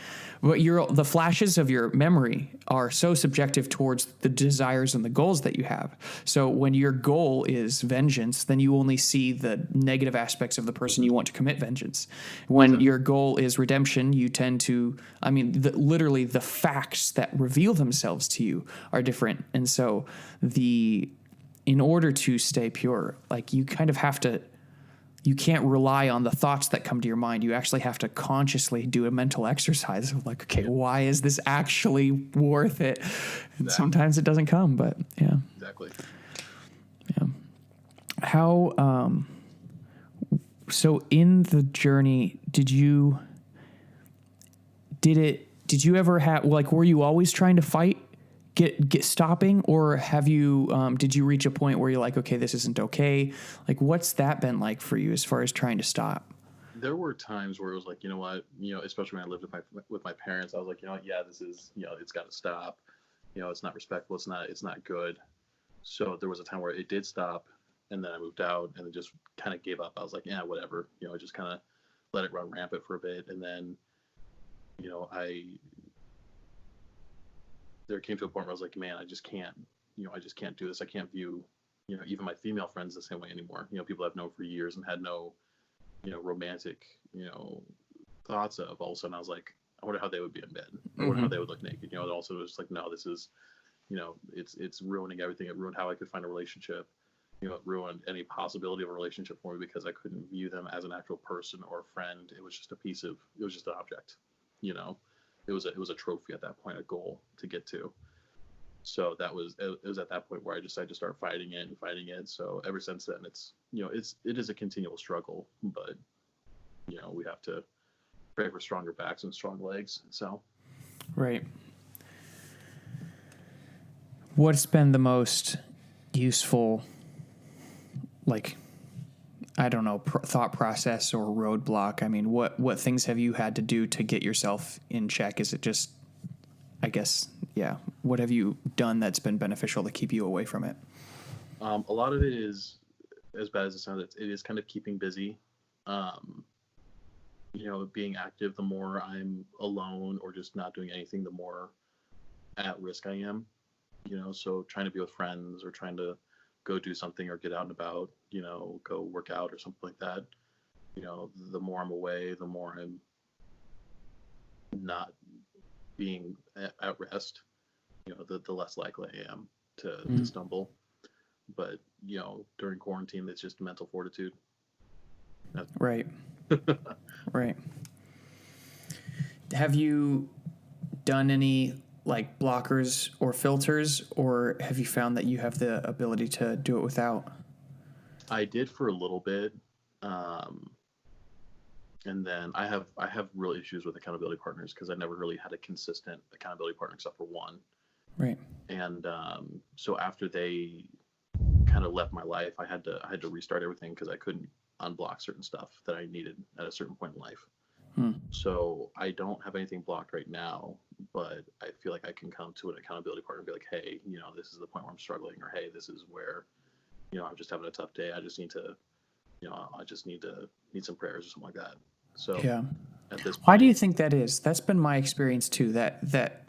But the flashes of your memory are so subjective towards the desires and the goals that you have. So when your goal is vengeance, then you only see the negative aspects of the person you want to commit vengeance. When your goal is redemption, you tend to, literally the facts that reveal themselves to you are different. And so in order to stay pure, like you kind of have to, you can't rely on the thoughts that come to your mind. You actually have to consciously do a mental exercise of like, okay, why is this actually worth it? And sometimes it doesn't come, but yeah. Exactly. Yeah. How, so in the journey, did you ever have, like, were you always trying to fight, get stopping, or have you, did you reach a point where you're like, okay, this isn't okay? Like, what's that been like for you as far as trying to stop? There were times where it was like, you know what, especially when I lived with my parents, I was like, this is, it's got to stop. It's not respectful. It's not good. So there was a time where it did stop, and then I moved out and it just kind of gave up. I was like, yeah, whatever, just kind of let it run rampant for a bit. And then, there came to a point where I was like, man, I just can't do this. I can't view, even my female friends the same way anymore. People I've known for years and had no, romantic, thoughts of. All of a sudden I was like, I wonder how they would be in bed. I wonder how they would look naked. It also was like, no, this is, it's ruining everything. It ruined how I could find a relationship. It ruined any possibility of a relationship for me because I couldn't view them as an actual person or a friend. It was just it was just an object, It was a trophy at that point, a goal to get to. So it was at that point where I decided to start fighting it. So ever since then, it is a continual struggle, but we have to pray for stronger backs and strong legs. So, right. What's been the most useful, like, I don't know, thought process or roadblock? I mean, what things have you had to do to get yourself in check? Is it just, I guess, yeah. What have you done that's been beneficial to keep you away from it? A lot of it is, as bad as it sounds, it is kind of keeping busy. Being active, the more I'm alone or just not doing anything, the more at risk I am. So trying to be with friends or trying to go do something or get out and about, go work out or something like that. The more I'm away, the more I'm not being at rest, the less likely I am to stumble. But, during quarantine, it's just mental fortitude. Right. Right. Have you done any like blockers or filters, or have you found that you have the ability to do it without? I did for a little bit. And then I have real issues with accountability partners because I never really had a consistent accountability partner except for one. Right. And so after they kind of left my life, I had to restart everything because I couldn't unblock certain stuff that I needed at a certain point in life. So I don't have anything blocked right now, but I feel like I can come to an accountability partner and be like, hey, this is the point where I'm struggling, or hey, this is where, I'm just having a tough day. I just need to, need some prayers or something like that. So Yeah. at this point, Why do you think that is? That's been my experience too. That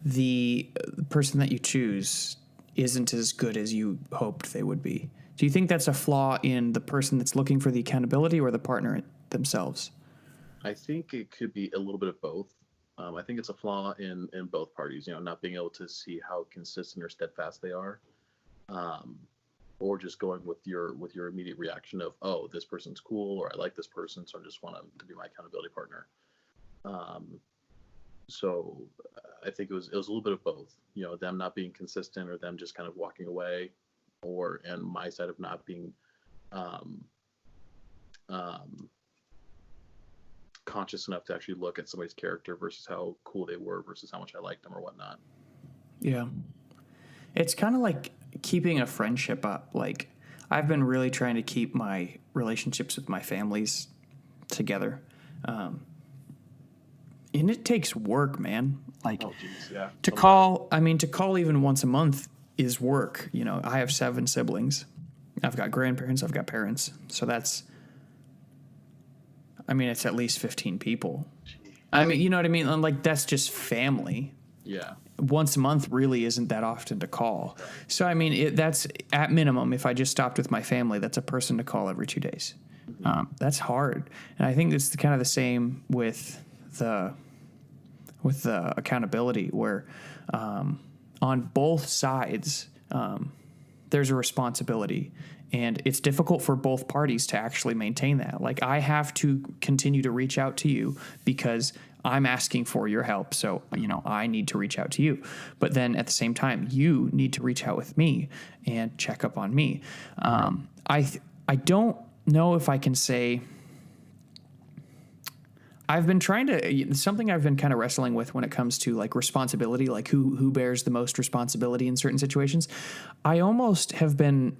the person that you choose isn't as good as you hoped they would be. Do you think that's a flaw in the person that's looking for the accountability or the partner themselves? I think it could be a little bit of both. I think it's a flaw in both parties, not being able to see how consistent or steadfast they are, or just going with your immediate reaction of, oh, this person's cool, or I like this person, so I just want them to be my accountability partner. So I think it was a little bit of both, them not being consistent, or them just kind of walking away, and my side of not being conscious enough to actually look at somebody's character versus how cool they were versus how much I liked them or whatnot. Yeah. It's kind of like keeping a friendship up. Like, I've been really trying to keep my relationships with my families together. And it takes work, man. Like, to call even once a month is work. I have 7 siblings. I've got grandparents, I've got parents. So it's at least 15 people. You know what I mean? And like, that's just family. Yeah. Once a month really isn't that often to call. So, that's at minimum. If I just stopped with my family, that's a person to call every 2 days. That's hard. And I think it's kind of the same with the accountability, where on both sides there's a responsibility, and it's difficult for both parties to actually maintain that. Like, I have to continue to reach out to you because I'm asking for your help, so I need to reach out to you. But then at the same time, you need to reach out with me and check up on me. I don't know if I can say. I've been something I've been kind of wrestling with when it comes to like responsibility, like who bears the most responsibility in certain situations. I almost have been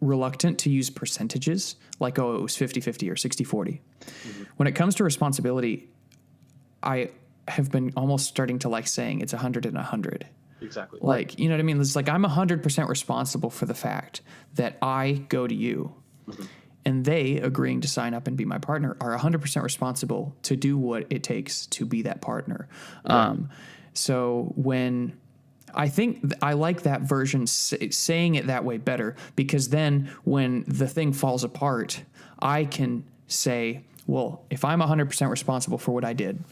reluctant to use percentages, like, oh, it was 50-50 or 60-40. Mm-hmm. When it comes to responsibility, I have been almost starting to like saying it's 100 and 100. Exactly. Like, you know what I mean? It's like, I'm 100% responsible for the fact that I go to you. Mm-hmm. And they, agreeing to sign up and be my partner, are 100% responsible to do what it takes to be that partner. Right. So when I think I like that version, saying it that way better, because then when the thing falls apart, I can say, well, if I'm 100% responsible for what I did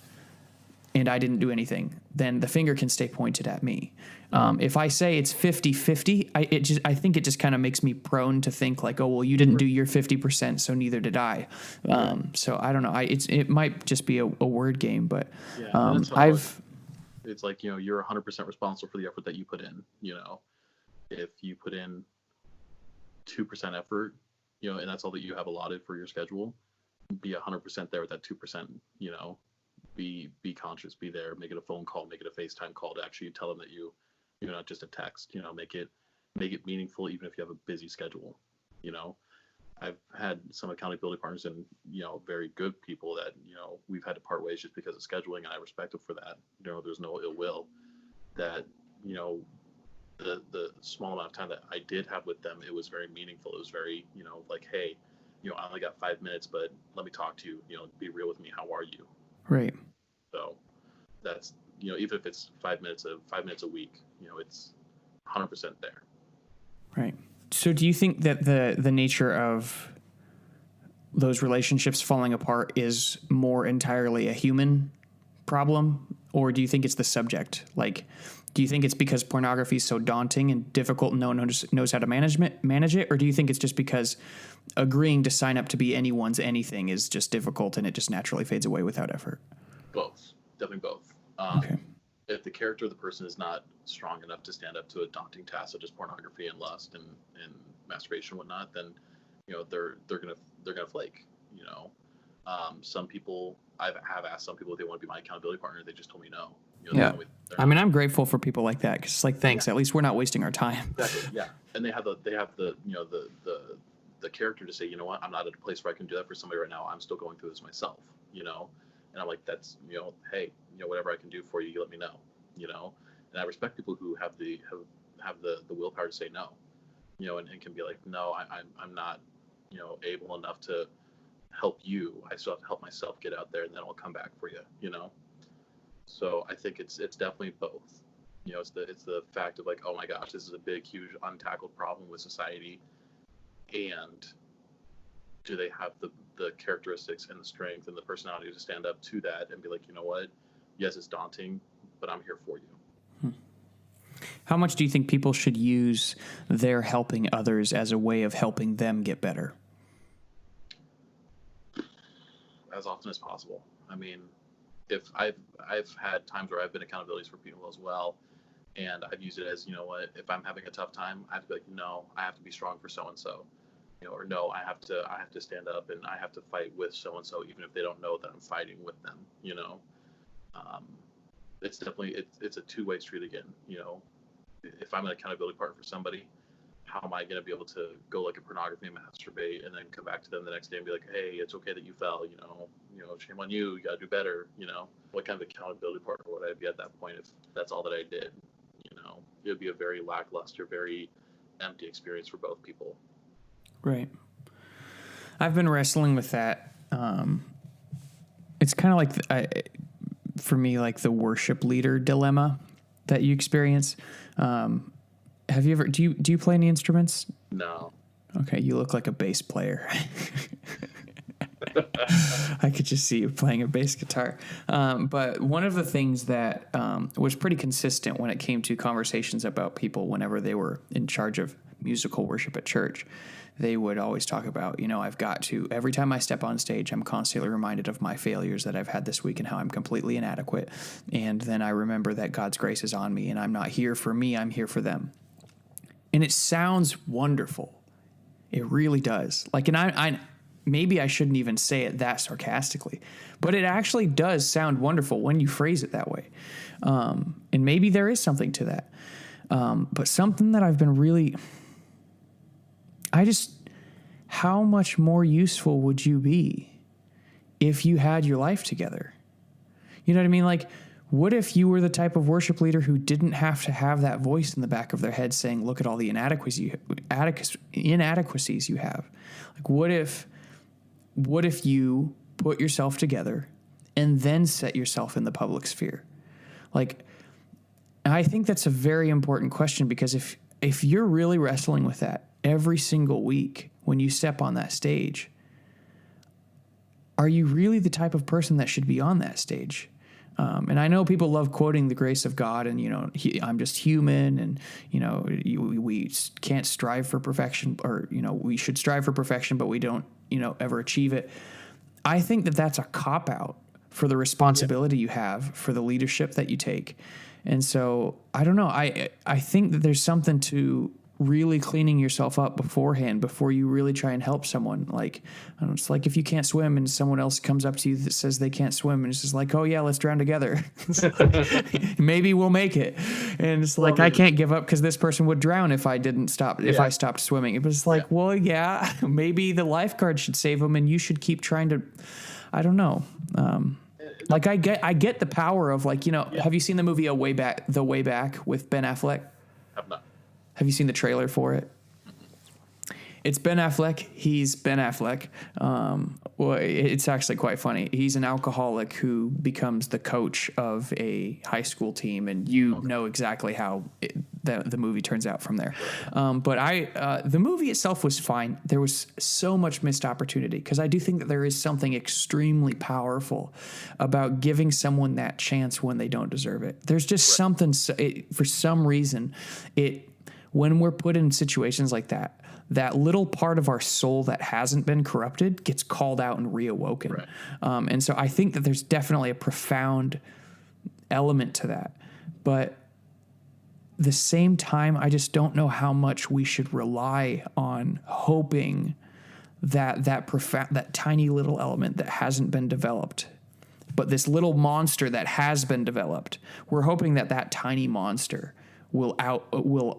and I didn't do anything, then the finger can stay pointed at me. If I say it's 50-50, I think it just kind of makes me prone to think like, oh, well, you didn't do your 50%, so neither did I. So I don't know. It might just be a word game, but it's like, you're 100% responsible for the effort that you put in. If you put in 2% effort, and that's all that you have allotted for your schedule, be 100% there with that 2%. Be conscious, be there, make it a phone call, make it a FaceTime call to actually tell them that you're not just a text. Make it meaningful, even if you have a busy schedule. I've had some accountability partners and very good people that we've had to part ways just because of scheduling, and I respect them for that. There's no ill will. That the small amount of time that I did have with them, it was very meaningful. It was very like, hey, I only got 5 minutes, but let me talk to you. Be real with me. How are you? Right. So that's even if it's 5 minutes a week, it's 100% there. Right. So do you think that the nature of those relationships falling apart is more entirely a human problem, or do you think it's the subject? Like, do you think it's because pornography is so daunting and difficult and no one knows how to manage it, or do you think it's just because agreeing to sign up to be anyone's anything is just difficult and it just naturally fades away without effort? Both. Definitely both. Okay. If the character of the person is not strong enough to stand up to a daunting task such as pornography and lust and masturbation and whatnot, then they're gonna flake. Some people, I have asked some people if they want to be my accountability partner. They just told me no. Yeah. I'm grateful for people like that, because it's like, thanks. Yeah. At least we're not wasting our time. Exactly. Yeah. And they have the the character to say, you know what, I'm not at a place where I can do that for somebody right now. I'm still going through this myself, you know? And I'm like, that's, you know, hey, you know, whatever I can do for you, you let me know, you know? And I respect people who have the willpower to say no, you know, and can be like, no, I'm not, you know, able enough to help you. I still have to help myself get out there, and then I'll come back for you, you know? So I think it's definitely both. You know, it's the fact of like, oh my gosh, this is a big, huge, untackled problem with society, and do they have the characteristics and the strength and the personality to stand up to that and be like, you know what, yes, it's daunting, but I'm here for you. How much do you think people should use their helping others as a way of helping them get better? As often as possible. I mean, if I've had times where I've been accountabilities for people as well, and I've used it as, you know what, if I'm having a tough time, I have to be like, no, I have to be strong for so and so, you know, or no, I have to stand up and I have to fight with so and so, even if they don't know that I'm fighting with them, you know. It's definitely it's a two-way street again, you know. If I'm an accountability partner for somebody, how am I going to be able to go like a pornography and masturbate and then come back to them the next day and be like, hey, it's okay that you fell, you know, shame on you, you got to do better, you know? What kind of accountability partner would I be at that point if that's all that I did? You know, it would be a very lackluster, very empty experience for both people. Right. I've been wrestling with that. It's kind of like, for me, like the worship leader dilemma that you experience. Have you ever, do you play any instruments? No. Okay. You look like a bass player. I could just see you playing a bass guitar. But one of the things that was pretty consistent when it came to conversations about people whenever they were in charge of musical worship at church, they would always talk about, you know, I've got to, every time I step on stage, I'm constantly reminded of my failures that I've had this week and how I'm completely inadequate. And then I remember that God's grace is on me and I'm not here for me, I'm here for them. And it sounds wonderful. It really does. Like, and I maybe I shouldn't even say it that sarcastically, but it actually does sound wonderful when you phrase it that way. And maybe there is something to that. But something that I've been really, how much more useful would you be if you had your life together? You know what I mean? Like, what if you were the type of worship leader who didn't have to have that voice in the back of their head saying, look at all the inadequacies you have? Like, what if you put yourself together and then set yourself in the public sphere? Like, I think that's a very important question, because if you're really wrestling with that every single week when you step on that stage, are you really the type of person that should be on that stage? And I know people love quoting the grace of God and, you know, I'm just human and, you know, we can't strive for perfection, or, you know, we should strive for perfection, but we don't, you know, ever achieve it. I think that that's a cop-out for the responsibility you have, for the leadership that you take. And so I don't know. I think that there's something to really cleaning yourself up beforehand before you really try and help someone. Like, I don't know, it's like if you can't swim and someone else comes up to you that says they can't swim, and it's just like, oh yeah, let's drown together. Maybe we'll make it. And it's like, I can't give up because this person would drown if I didn't stop, if I stopped swimming. It was like, well, yeah, maybe the lifeguard should save them and you should keep trying to, I don't know. Like I get the power of, like, you know, have you seen the movie The Way Back with Ben Affleck? Have not. Have you seen the trailer for it? It's Ben Affleck. He's Ben Affleck. Well, it's actually quite funny. He's an alcoholic who becomes the coach of a high school team, and you know exactly how the movie turns out from there. But the movie itself was fine. There was so much missed opportunity, because I do think that there is something extremely powerful about giving someone that chance when they don't deserve it. There's just something, for some reason, when we're put in situations like that, that little part of our soul that hasn't been corrupted gets called out and reawoken. Right. And so I think that there's definitely a profound element to that. But the same time, I just don't know how much we should rely on hoping that tiny little element that hasn't been developed, but this little monster that has been developed, we're hoping that tiny monster will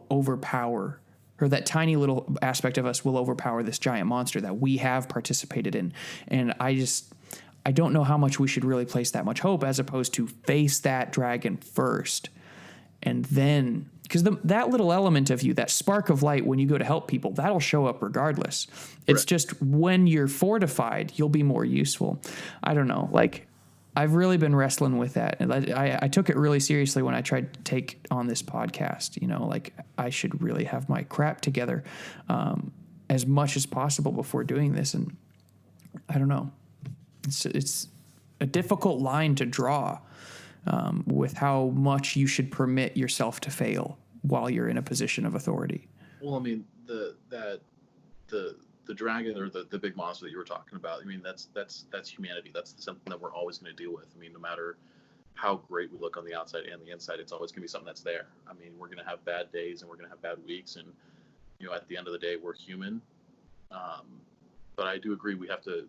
overpower or that tiny little aspect of us will overpower this giant monster that we have participated in. And I don't know how much we should really place that much hope, as opposed to face that dragon first. And then, because that little element of you, that spark of light when you go to help people, that'll show up regardless. It's just when you're fortified, you'll be more useful. I don't know. Like, I've really been wrestling with that. And I took it really seriously when I tried to take on this podcast. You know, like, I should really have my crap together as much as possible before doing this. And I don't know. It's a difficult line to draw with how much you should permit yourself to fail while you're in a position of authority. Well, I mean, the dragon, or the big monster that you were talking about, I mean, that's humanity. That's something that we're always going to deal with. I mean, no matter how great we look on the outside and the inside, it's always going to be something that's there. I mean, we're going to have bad days and we're going to have bad weeks, and you know, at the end of the day, we're human. But I do agree, we have to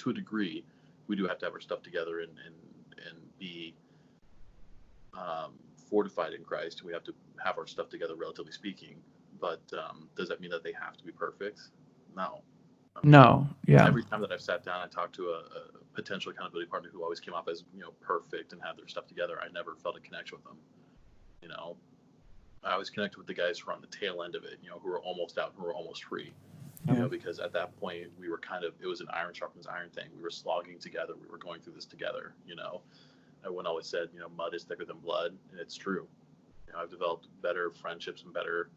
a degree, we do have to have our stuff together and be fortified in Christ. We have to have our stuff together, relatively speaking. But does that mean that they have to be perfect? No. I mean, No. Yeah. Every time that I've sat down and talked to a potential accountability partner who always came off as, you know, perfect and had their stuff together, I never felt a connection with them. You know, I always connected with the guys who are on the tail end of it, you know, who are almost out, who are almost free. You know, because at that point we were it was an iron sharpens iron thing. We were slogging together. We were going through this together, you know. Everyone always said, you know, mud is thicker than blood, and it's true. You know, I've developed better friendships and better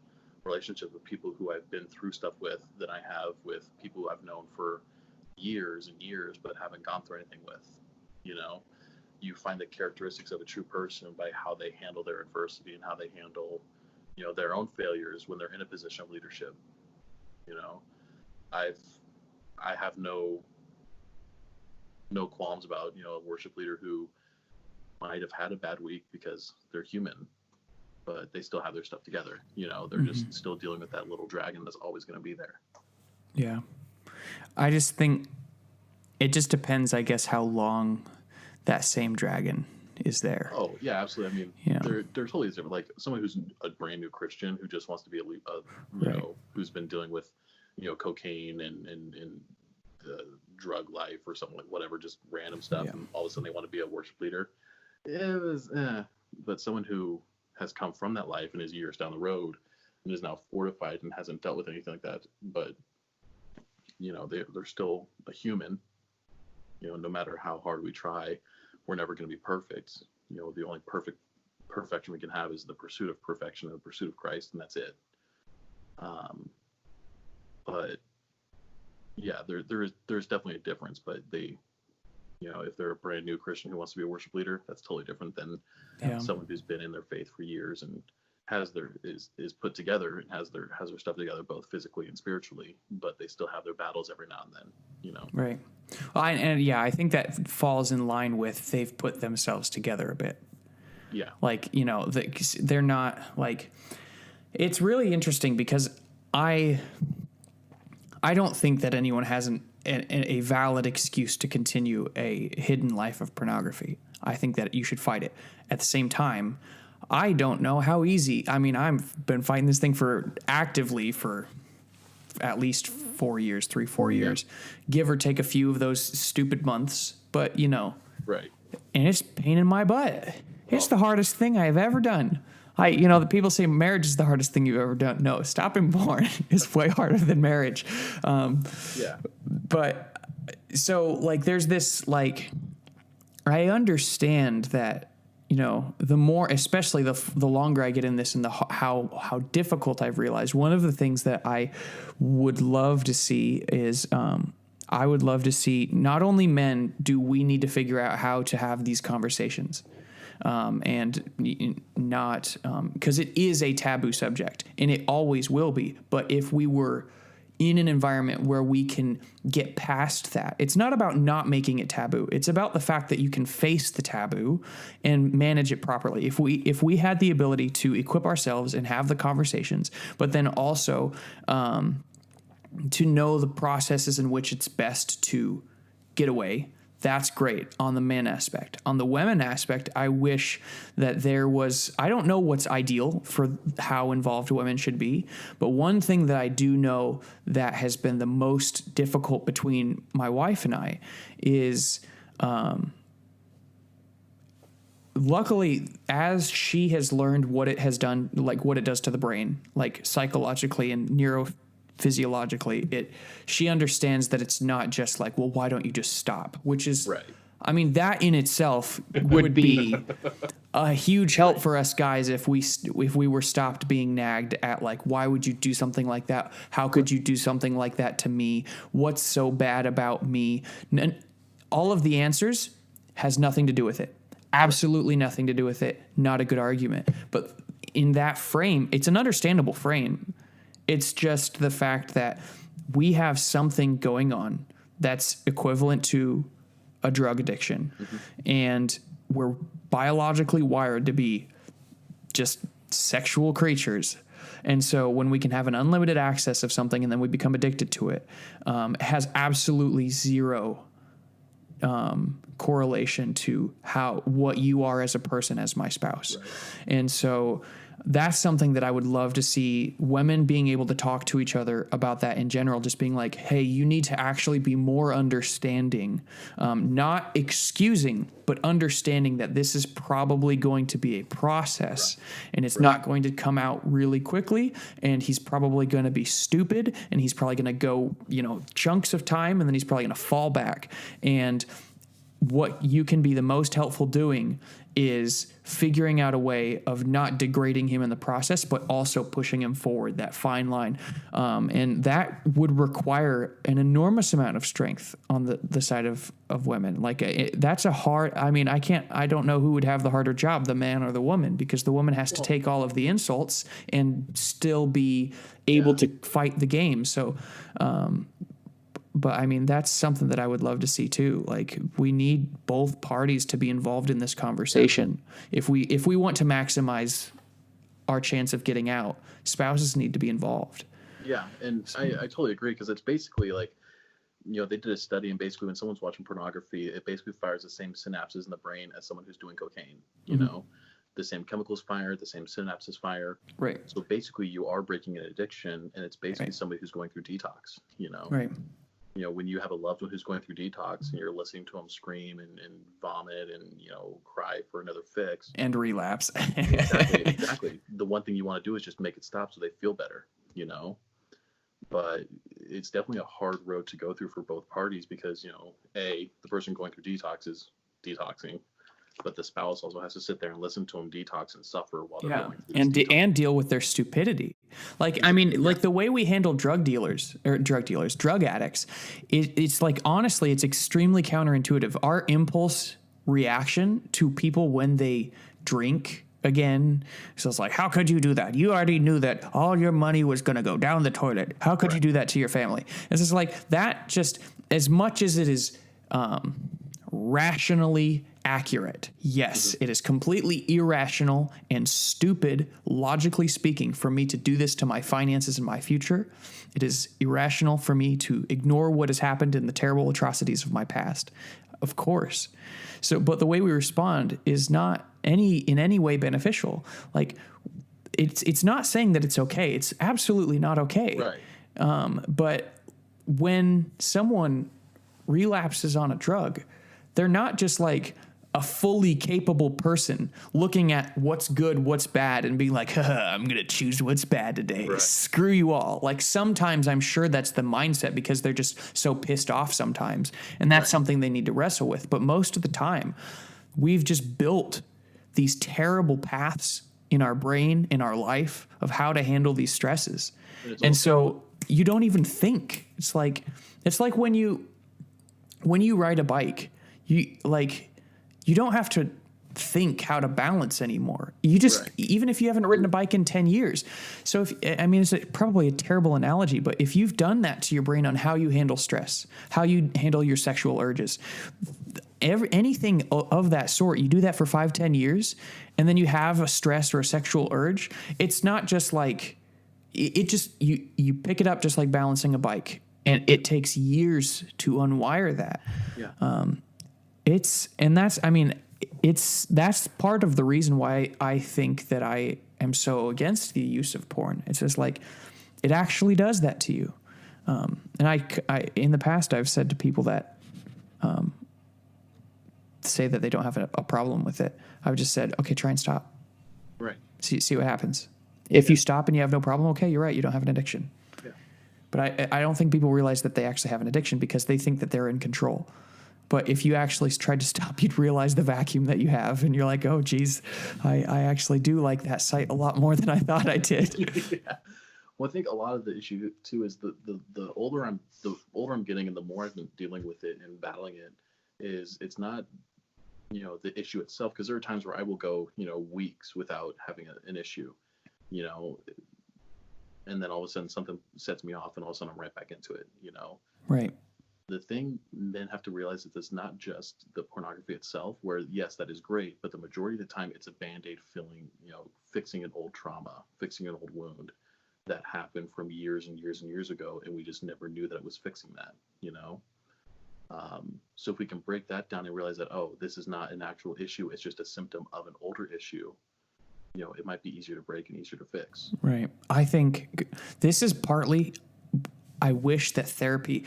relationships with people who I've been through stuff with than I have with people who I've known for years and years but haven't gone through anything with. You know, you find the characteristics of a true person by how they handle their adversity and how they handle, you know, their own failures when they're in a position of leadership. You know, I have no qualms about, you know, a worship leader who might have had a bad week, because they're human, but they still have their stuff together. You know, they're just still dealing with that little dragon that's always going to be there. Yeah. I just think it just depends, I guess, how long that same dragon is there. Oh yeah, absolutely. I mean, you know, they're totally different. Like someone who's a brand new Christian who just wants to be you know, who's been dealing with, you know, cocaine and the drug life or something, like whatever, just random stuff, and all of a sudden they want to be a worship leader. It was, but someone who has come from that life and is years down the road and is now fortified and hasn't dealt with anything like that, but you know, they're still a human. You know, no matter how hard we try, we're never going to be perfect. You know, the only perfection we can have is the pursuit of perfection and the pursuit of Christ, and that's it. But yeah, there's definitely a difference. But they, you know, if they're a brand new Christian who wants to be a worship leader, that's totally different than someone who's been in their faith for years and has is put together and has their stuff together, both physically and spiritually, but they still have their battles every now and then, you know. Right. Well, I think that falls in line with they've put themselves together a bit. Yeah. Like, you know, they're not like, it's really interesting because I don't think that anyone has a valid excuse to continue a hidden life of pornography. I think that you should fight it. At the same time, I don't know how easy. I mean, I've been fighting this thing actively for at least 4 years, 3-4 years, give or take a few of those stupid months. But, you know, right. And it's a pain in my butt. It's the hardest thing I've ever done. The people say marriage is the hardest thing you've ever done. No, stopping porn is way harder than marriage. But so like, there's this, like, I understand that, you know, the more, especially the longer I get in this and how difficult I've realized, one of the things that I would love to see is, I would love to see not only men, do we need to figure out how to have these conversations, and not, because it is a taboo subject and it always will be. But if we were in an environment where we can get past that, it's not about not making it taboo. It's about the fact that you can face the taboo and manage it properly. If we had the ability to equip ourselves and have the conversations, but then also, to know the processes in which it's best to get away, That's great on the man aspect. On the women aspect, I wish that there was, I don't know what's ideal for how involved women should be, but one thing that I do know that has been the most difficult between my wife and I is, luckily, as she has learned what it has done, like what it does to the brain, like psychologically and neurophysiologically, she understands that it's not just like, well, why don't you just stop? Which is, right. I mean, that in itself would be a huge help for us guys if we were stopped being nagged at, like, why would you do something like that? How could you do something like that to me? What's so bad about me? All of the answers has nothing to do with it. Absolutely nothing to do with it. Not a good argument. But in that frame, it's an understandable frame. It's just the fact that we have something going on that's equivalent to a drug addiction. Mm-hmm. And we're biologically wired to be just sexual creatures. And so when we can have an unlimited access of something and then we become addicted to it, it has absolutely zero correlation to what you are as a person, as my spouse. Right. And so that's something that I would love to see women being able to talk to each other about that in general, just being like, hey, you need to actually be more understanding, not excusing, but understanding that this is probably going to be a process and it's not going to come out really quickly. And he's probably going to be stupid and he's probably going to go, chunks of time and then he's probably going to fall back. And what you can be the most helpful doing is figuring out a way of not degrading him in the process, but also pushing him forward, that fine line. And that would require an enormous amount of strength on the side of women. Like that's a hard, I don't know who would have the harder job, the man or the woman, because the woman has to take all of the insults and still be able to fight the game. So, but that's something that I would love to see too. Like we need both parties to be involved in this conversation. If we want to maximize our chance of getting out, spouses need to be involved. Yeah. And I totally agree. Cause it's basically like, they did a study and basically when someone's watching pornography, it basically fires the same synapses in the brain as someone who's doing cocaine, the same chemicals fire, the same synapses fire. Right. So basically you are breaking an addiction and it's basically somebody who's going through detox, Right. When you have a loved one who's going through detox and you're listening to them scream and vomit and, cry for another fix. And relapse. Exactly. The one thing you want to do is just make it stop so they feel better, But it's definitely a hard road to go through for both parties because, the person going through detox is detoxing, but the spouse also has to sit there and listen to them detox and suffer while they're going through this and deal with their stupidity. Like, like the way we handle drug addicts, it's like, honestly, it's extremely counterintuitive. Our impulse reaction to people when they drink again. So it's like, how could you do that? You already knew that all your money was going to go down the toilet. How could you do that to your family? It's just like that, just as much as it is, rationally accurate. Yes, it is completely irrational and stupid, logically speaking, for me to do this to my finances and my future. It is irrational for me to ignore what has happened in the terrible atrocities of my past. Of course. So, but the way we respond is not in any way beneficial. Like, it's not saying that it's okay. It's absolutely not okay. Right. But when someone relapses on a drug, they're not just like a fully capable person looking at what's good, what's bad, and being like, I'm going to choose what's bad today. Right. Screw you all. Like sometimes I'm sure that's the mindset because they're just so pissed off sometimes. And that's something they need to wrestle with. But most of the time, we've just built these terrible paths in our brain, in our life of how to handle these stresses. And so you don't even think. It's like when you ride a bike, you don't have to think how to balance anymore. You just, even if you haven't ridden a bike in 10 years. So it's probably a terrible analogy, but if you've done that to your brain on how you handle stress, how you handle your sexual urges, anything of that sort, you do that for 5-10 years, and then you have a stress or a sexual urge. It's not just like, you pick it up just like balancing a bike. And it takes years to unwire that. Yeah. That's part of the reason why I think that I am so against the use of porn. It's just like, it actually does that to you. And I in the past, I've said to people that say that they don't have a problem with it. I've just said, okay, try and stop. Right. See what happens. If you stop and you have no problem, okay, you're right. You don't have an addiction. Yeah. But I don't think people realize that they actually have an addiction because they think that they're in control. But if you actually tried to stop, you'd realize the vacuum that you have. And you're like, oh, geez, I actually do like that site a lot more than I thought I did. Yeah. Well, I think a lot of the issue too is the older I'm getting and the more I've been dealing with it and battling it, is it's not, the issue itself, because there are times where I will go, weeks without having an issue, and then all of a sudden something sets me off and all of a sudden I'm right back into it, Right. The thing men have to realize that it's not just the pornography itself, where yes, that is great, but the majority of the time it's a Band-Aid filling, fixing an old trauma, fixing an old wound that happened from years and years and years ago, and we just never knew that it was fixing that, so if we can break that down and realize that, oh, this is not an actual issue, it's just a symptom of an older issue, it might be easier to break and easier to fix. Right. I think this is partly, I wish that therapy,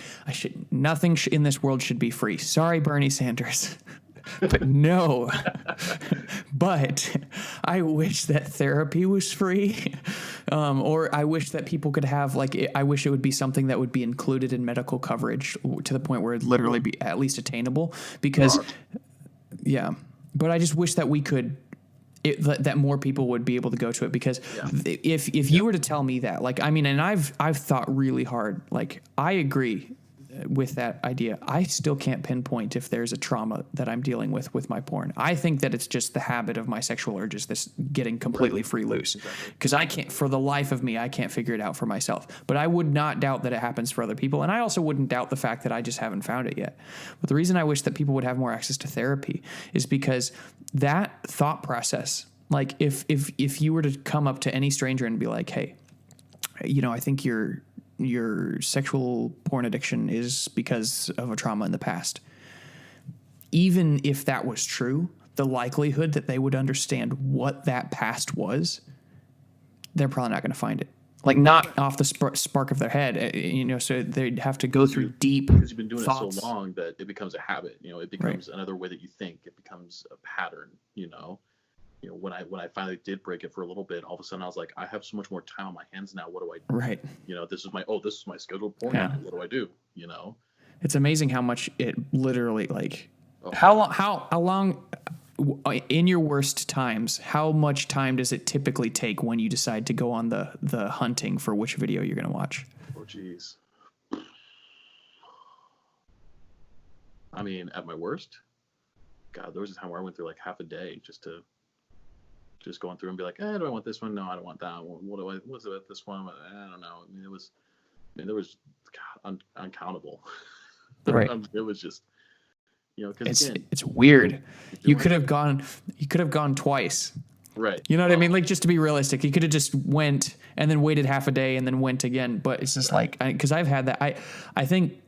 nothing in this world should be free. Sorry, Bernie Sanders. But no. But I wish that therapy was free. Or I wish that people could have, I wish it would be something that would be included in medical coverage to the point where it'd literally be at least attainable. Because, yeah. But I just wish that we could, that more people would be able to go to it, because if you were to tell me that, and I've thought really hard, I agree with that idea. I still can't pinpoint if there's a trauma that I'm dealing with my porn. I think that it's just the habit of my sexual urges, this getting completely free loose, because I can't, for the life of me, I can't figure it out for myself. But I would not doubt that it happens for other people, and I also wouldn't doubt the fact that I just haven't found it yet. But the reason I wish that people would have more access to therapy is because that thought process, if you were to come up to any stranger and be like, hey, I think your sexual porn addiction is because of a trauma in the past. Even if that was true, the likelihood that they would understand what that past was, they're probably not going to find it. Not off the spark of their head, so they'd have to go through deep because you've been doing thoughts. it so long that it becomes a habit. It becomes another way that you think. It becomes a pattern, when I finally did break it for a little bit, all of a sudden I was like, I have so much more time on my hands now. What do I do? Right. This is my scheduled porn. Yeah. What do I do? It's amazing how much it literally how long in your worst times, how much time does it typically take when you decide to go on the hunting for which video you're going to watch? Oh, geez. At my worst, God, there was a time where I went through half a day just going through and be like, do I want this one? No, I don't want that one. What's about this one? I don't know. There was God, uncountable. Right. It was just, because it's weird. You could have gone twice. Right. You know what I mean? Just to be realistic, you could have just went and then waited half a day and then went again. But it's just because I've had that. I think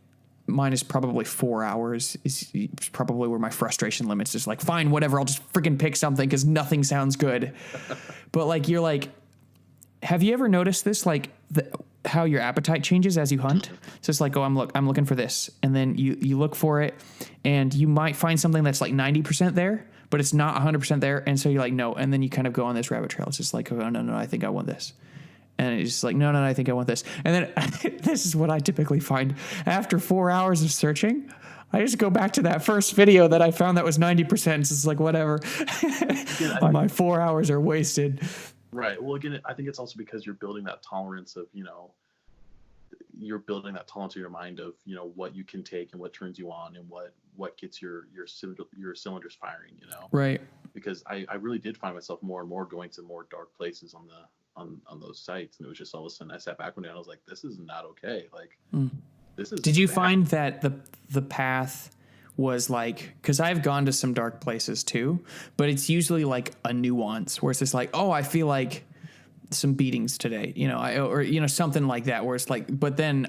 mine is probably 4 hours is probably where my frustration limits is. Fine, whatever. I'll just freaking pick something because nothing sounds good. But you're have you ever noticed this? How your appetite changes as you hunt. So it's I'm looking for this. And then you look for it and you might find something that's 90% there, but it's not 100% there. And so you're no. And then you kind of go on this rabbit trail. It's just oh, no, I think I want this. And it's just no, I think I want this. And then this is what I typically find. After 4 hours of searching, I just go back to that first video that I found that was 90%. It's whatever. My 4 hours are wasted. Right. Well, again, I think it's also because you're building that tolerance of, you're building that tolerance in your mind of, what you can take and what turns you on and what gets your cylinders firing, Right. Because I really did find myself more and more going to more dark places on those sites, and it was just all of a sudden I sat back one day and I was like, this is not okay. This is. Did you find that the path was because I've gone to some dark places too, but it's usually a nuance where it's just oh, I feel some beatings today, or something like that, where it's but then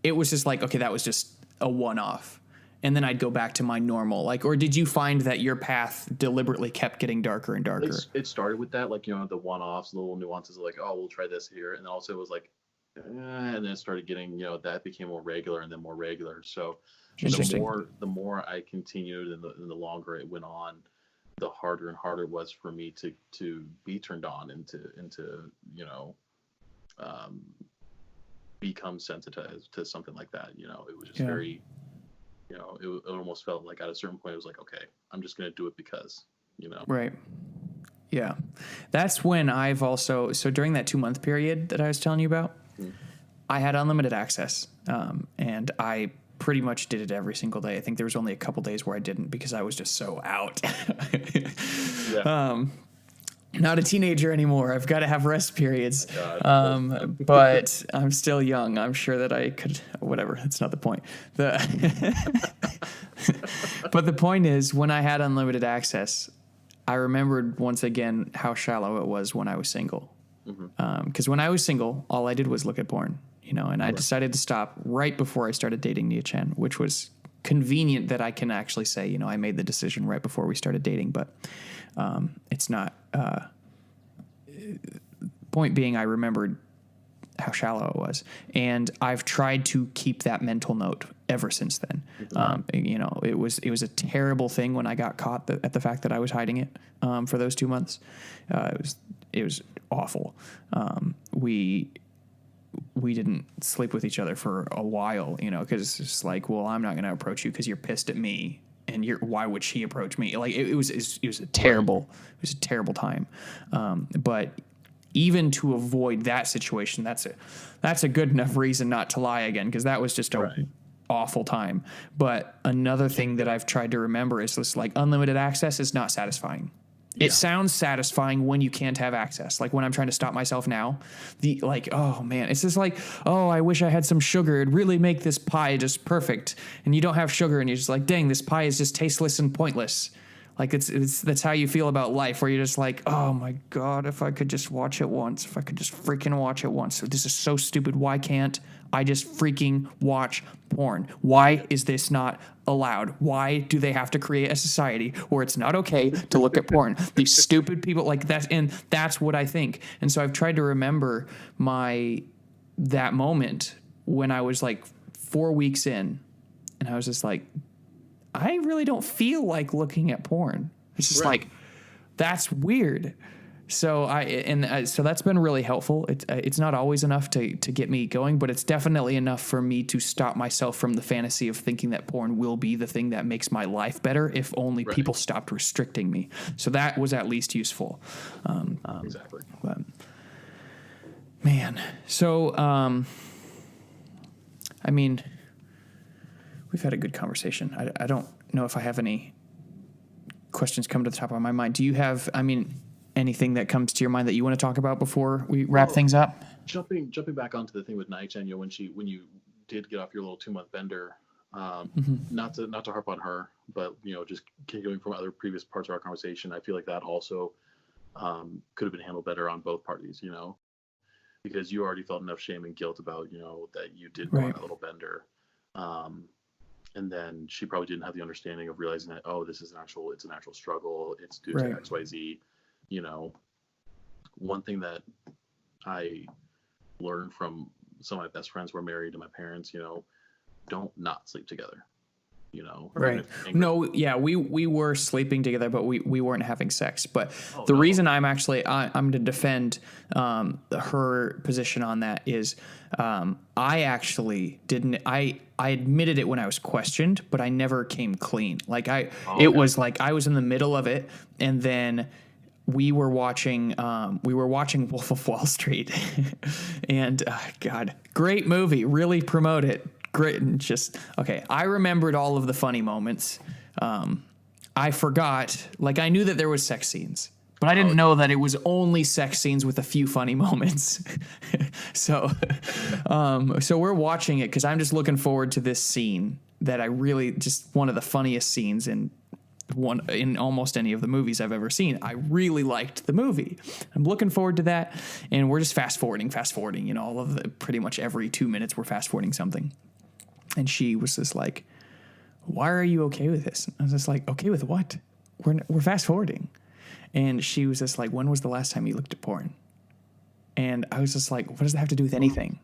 it was just okay, that was just a one-off. and then I'd go back to my normal, like, or did you find that your path deliberately kept getting darker and darker? It started with that, like, the one-offs, the little nuances of like, oh, we'll try this here. And then also it was like, and then it started getting, that became more regular and then more regular. So the more I continued and the longer it went on, the harder and harder it was for me to be turned on and to become sensitized to something like that. It was just very, it almost felt like at a certain point it was like, okay, I'm just going to do it because, Right. Yeah. That's when so during that 2-month period that I was telling you about, I had unlimited access. And I pretty much did it every single day. I think there was only a couple days where I didn't because I was just so out. Not a teenager anymore. I've got to have rest periods. But I'm still young. I'm sure that I could, whatever. That's not the point. But the point is, when I had unlimited access, I remembered once again how shallow it was when I was single. Because when I was single, all I did was look at porn, and I decided to stop right before I started dating Nia Chen, which was convenient that I can actually say, I made the decision right before we started dating, but it's not. Point being, I remembered how shallow it was, and I've tried to keep that mental note ever since then. It was a terrible thing when I got caught at the fact that I was hiding it for those 2 months. It was awful. We didn't sleep with each other for a while, because it's just like, well, I'm not going to approach you because you're pissed at me, and why would she approach me? Like it was a terrible time. But even to avoid that situation, that's a good enough reason not to lie again, because that was just a awful time. But another thing that I've tried to remember is this, like, unlimited access is not satisfying. Yeah. It sounds satisfying when you can't have access. Like when I'm trying to stop myself now, oh man, it's just like, oh, I wish I had some sugar. It'd really make this pie just perfect. And you don't have sugar and you're just like, dang, this pie is just tasteless and pointless. Like that's how you feel about life, where you're just like, oh my God, if I could just watch it once, if I could just freaking watch it once. This is so stupid. Why can't I just freaking watch porn? Why is this not allowed? Why do they have to create a society where it's not okay to look at porn? These stupid people, like that, and that's what I think. And so I've tried to remember that moment when I was like 4 weeks in, and I was just like, I really don't feel like looking at porn. It's just like, that's weird. So so that's been really helpful. It's not always enough to get me going, but it's definitely enough for me to stop myself from the fantasy of thinking that porn will be the thing that makes my life better if only people stopped restricting me. So that was at least useful. Exactly. But, man. So, I mean, we've had a good conversation. I don't know if I have any questions come to the top of my mind. Do you have, anything that comes to your mind that you want to talk about before we wrap things up? Jumping back onto the thing with Nia Chen, when you did get off your little 2-month bender, not to harp on her, but just going from other previous parts of our conversation, I feel like that also could have been handled better on both parties, because you already felt enough shame and guilt about that you did go on a little bender, and then she probably didn't have the understanding of realizing that, oh, it's an actual struggle, it's due to XYZ. One thing that I learned from some of my best friends who are married to my parents, don't not sleep together. Right. No, yeah, we were sleeping together, but we weren't having sex. But the reason I'm to defend her position on that is I actually didn't. I admitted it when I was questioned, but I never came clean. Like was like I was in the middle of it, and then we were watching Wolf of Wall Street, and God, great movie. Really promote it. Great. And okay. I remembered all of the funny moments. I forgot, I knew that there was sex scenes, but I didn't know that it was only sex scenes with a few funny moments. So we're watching it because I'm just looking forward to this scene that I really just one of the funniest scenes in almost any of the movies I've ever seen. I really liked the movie. I'm looking forward to that. And we're just fast forwarding, all of pretty much every 2 minutes we're fast forwarding something. And she was just like, why are you okay with this? I was just like, okay with what? We're fast forwarding. And she was just like, when was the last time you looked at porn? And I was just like, what does that have to do with anything?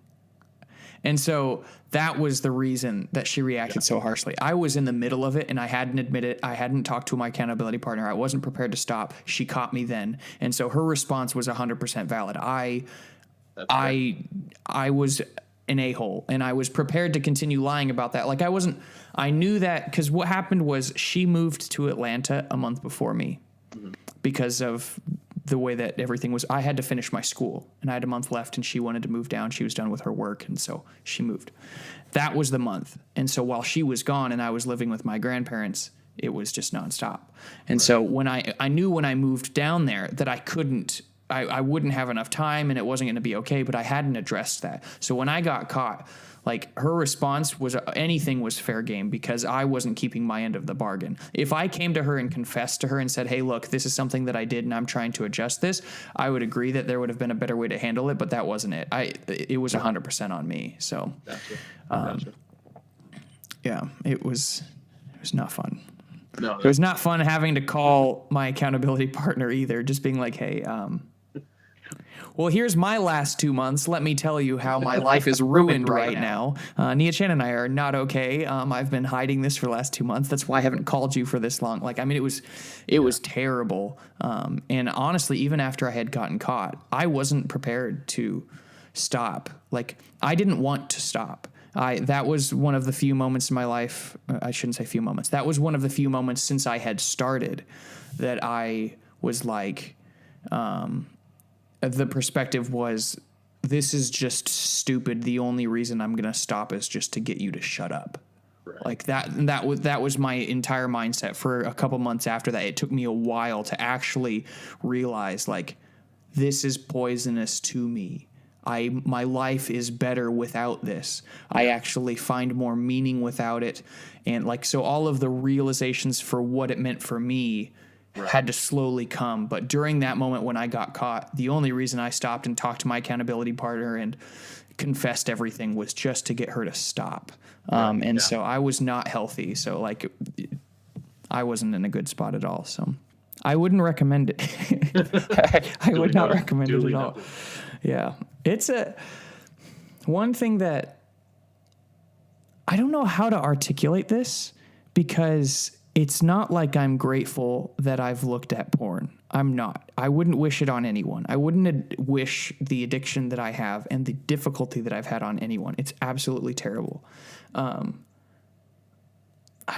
And so that was the reason that she reacted so harshly. I was in the middle of it and I hadn't admitted, I hadn't talked to my accountability partner. I wasn't prepared to stop. She caught me then. And so her response was 100% valid. I was an a-hole and I was prepared to continue lying about that. Like I knew that because what happened was she moved to Atlanta a month before me because of the way that everything was. I had to finish my school and I had a month left and she wanted to move down. She was done with her work. And so she moved. That was the month. And so while she was gone and I was living with my grandparents, it was just nonstop. And so when I knew when I moved down there that I wouldn't have enough time and it wasn't going to be okay, but I hadn't addressed that. So when I got caught, like her response was anything was fair game because I wasn't keeping my end of the bargain. If I came to her and confessed to her and said, hey, look, this is something that I did and I'm trying to adjust this, I would agree that there would have been a better way to handle it, but that wasn't it. It was 100% on me. So, Gotcha. Yeah, it was not fun. No, It was not fun having to call my accountability partner either, just being like, hey, well, here's my last 2 months. Let me tell you how my life is ruined right now. Nia Chan and I are not okay. I've been hiding this for the last 2 months. That's why I haven't called you for this long. Like, I mean, it was terrible. And honestly, even after I had gotten caught, I wasn't prepared to stop. Like, I didn't want to stop. That was one of the few moments in my life. I shouldn't say few moments. That was one of the few moments since I had started that I was like, the perspective was, this is just stupid. The only reason I'm going to stop is just to get you to shut up. Right. Like that was my entire mindset for a couple months after that. It took me a while to actually realize, like, this is poisonous to me. My life is better without this. I actually find more meaning without it. And like, so all of the realizations for what it meant for me had to slowly come. But during that moment when I got caught, the only reason I stopped and talked to my accountability partner and confessed everything was just to get her to stop. So I was not healthy. So like, I wasn't in a good spot at all. So I wouldn't recommend it. I would not recommend it at all. Yeah. It's one thing that I don't know how to articulate this, because it's not like I'm grateful that I've looked at porn. I'm not. I wouldn't wish it on anyone. I wouldn't wish the addiction that I have and the difficulty that I've had on anyone. It's absolutely terrible. I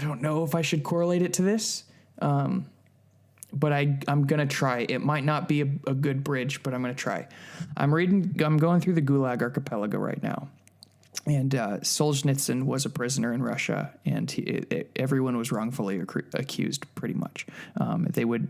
don't know if I should correlate it to this, but I'm going to try. It might not be a good bridge, but I'm going to try. I'm going through the Gulag Archipelago right now. And Solzhenitsyn was a prisoner in Russia, and everyone was wrongfully accused, pretty much.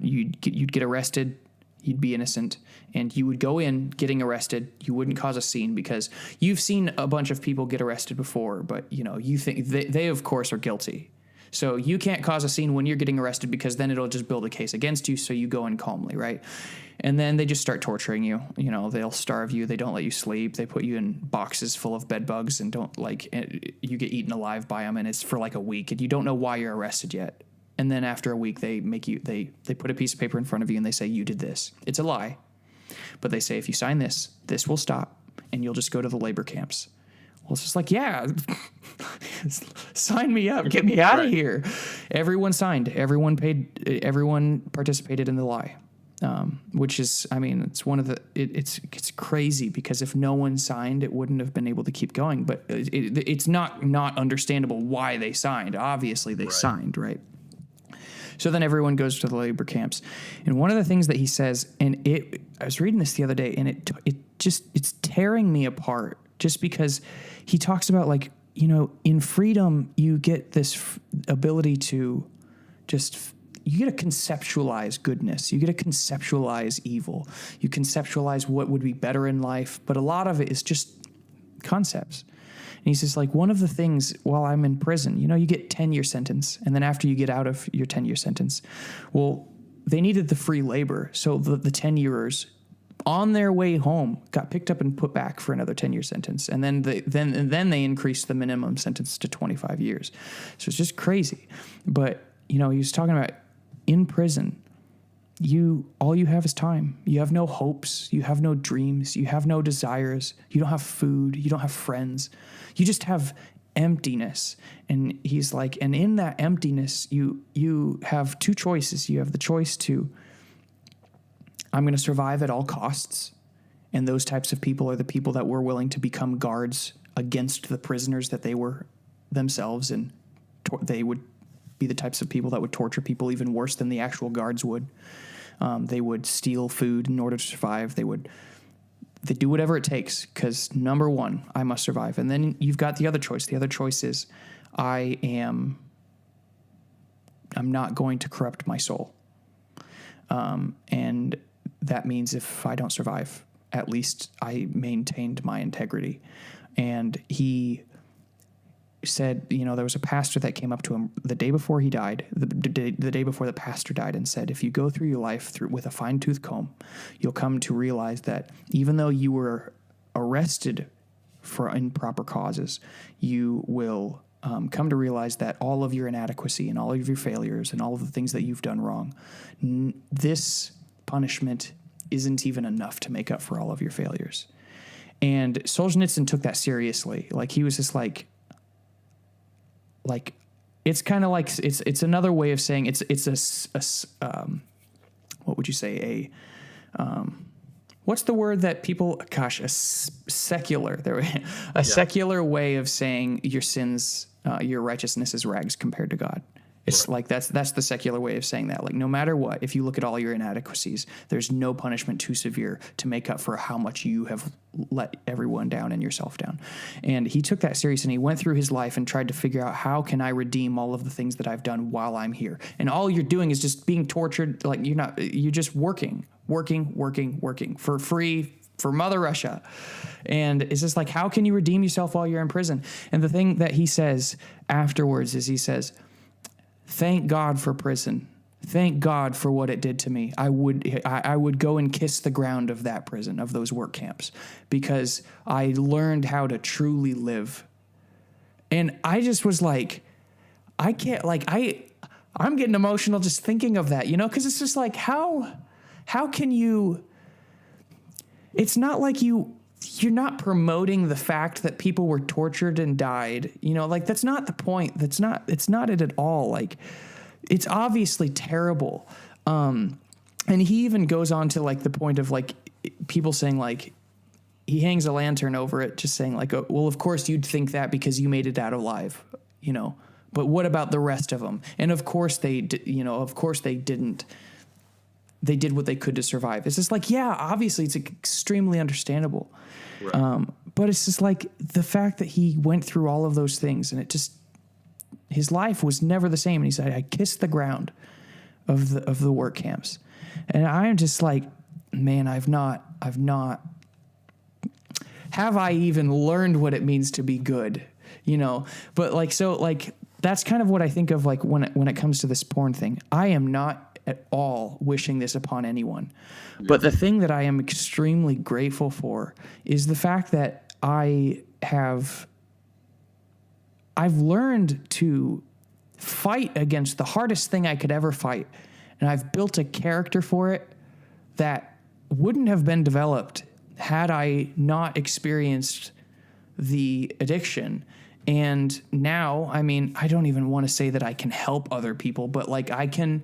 You'd get arrested, you'd be innocent, and you would go in getting arrested. You wouldn't cause a scene because you've seen a bunch of people get arrested before, but you think they of course are guilty. So you can't cause a scene when you're getting arrested because then it'll just build a case against you. So you go in calmly, right? And then they just start torturing you. They'll starve you. They don't let you sleep. They put you in boxes full of bed bugs and you get eaten alive by them. And it's for like a week and you don't know why you're arrested yet. And then after a week, they put a piece of paper in front of you and they say, you did this. It's a lie. But they say, if you sign this, this will stop and you'll just go to the labor camps. Well, it's just like, yeah, sign me up, get me out of here. Everyone signed, everyone paid, everyone participated in the lie, which is, I mean, it's one of the, it's crazy because if no one signed, it wouldn't have been able to keep going. But it's not understandable why they signed. Obviously, they signed, right? So then everyone goes to the labor camps, and one of the things that he says, and I was reading this the other day, and it's tearing me apart. Just because he talks about, like, in freedom, you get this ability to you get to conceptualize goodness. You get to conceptualize evil. You conceptualize what would be better in life. But a lot of it is just concepts. And he says, like, one of the things while I'm in prison, you get 10-year sentence. And then after you get out of your 10-year sentence, well, they needed the free labor. So the 10-yearers on their way home, got picked up and put back for another 10-year sentence. And then they increased the minimum sentence to 25 years. So it's just crazy. But, he was talking about in prison, all you have is time. You have no hopes. You have no dreams. You have no desires. You don't have food. You don't have friends. You just have emptiness. And he's like, and in that emptiness, you have two choices. You have the choice to, I'm going to survive at all costs. And those types of people are the people that were willing to become guards against the prisoners that they were themselves. And they would be the types of people that would torture people even worse than the actual guards would. They would steal food in order to survive. They do whatever it takes because, number one, I must survive. And then you've got the other choice. The other choice is I'm not going to corrupt my soul. And that means if I don't survive, at least I maintained my integrity. And he said, there was a pastor that came up to him the day before he died, the day before the pastor died, and said, if you go through your life with a fine-tooth comb, you'll come to realize that even though you were arrested for improper causes, you will come to realize that all of your inadequacy and all of your failures and all of the things that you've done wrong, this punishment isn't even enough to make up for all of your failures. And Solzhenitsyn took that seriously. Like, he was just like it's kind of like it's another way of saying it's what would you say, what's the word that people, secular secular way of saying your sins, your righteousness is rags compared to God. It's right. Like that's the secular way of saying that. Like, no matter what, if you look at all your inadequacies, there's no punishment too severe to make up for how much you have let everyone down and yourself down. And he took that serious, and he went through his life and tried to figure out, how can I redeem all of the things that I've done while I'm here? And all you're doing is just being tortured. Like, you're just working for free for Mother Russia. And it's just like, how can you redeem yourself while you're in prison? And the thing that he says afterwards is, he says, thank God for prison. Thank God for what it did to me. I would go and kiss the ground of that prison, of those work camps, because I learned how to truly live. And I just was like, I can't, like, I'm getting emotional just thinking of that, because it's just like, how can you, it's not like you're not promoting the fact that people were tortured and died, like, that's not the point. It's not it at all. Like, it's obviously terrible. And he even goes on to, like, the point of, like, people saying, like, he hangs a lantern over it, just saying, like, oh, well, of course you'd think that because you made it out alive, but what about the rest of them? And of course they didn't. They did what they could to survive. It's just like, yeah, obviously it's extremely understandable. Right. But it's just like the fact that he went through all of those things, and his life was never the same. And he said, I kissed the ground of the work camps. And I'm just like, man, have I even learned what it means to be good? But like, so like, that's kind of what I think of, like, when it comes to this porn thing. I am not at all wishing this upon anyone. Yeah. But the thing that I am extremely grateful for is the fact that I've learned to fight against the hardest thing I could ever fight. And I've built a character for it that wouldn't have been developed had I not experienced the addiction. And now, I mean, I don't even want to say that I can help other people, but, like, I can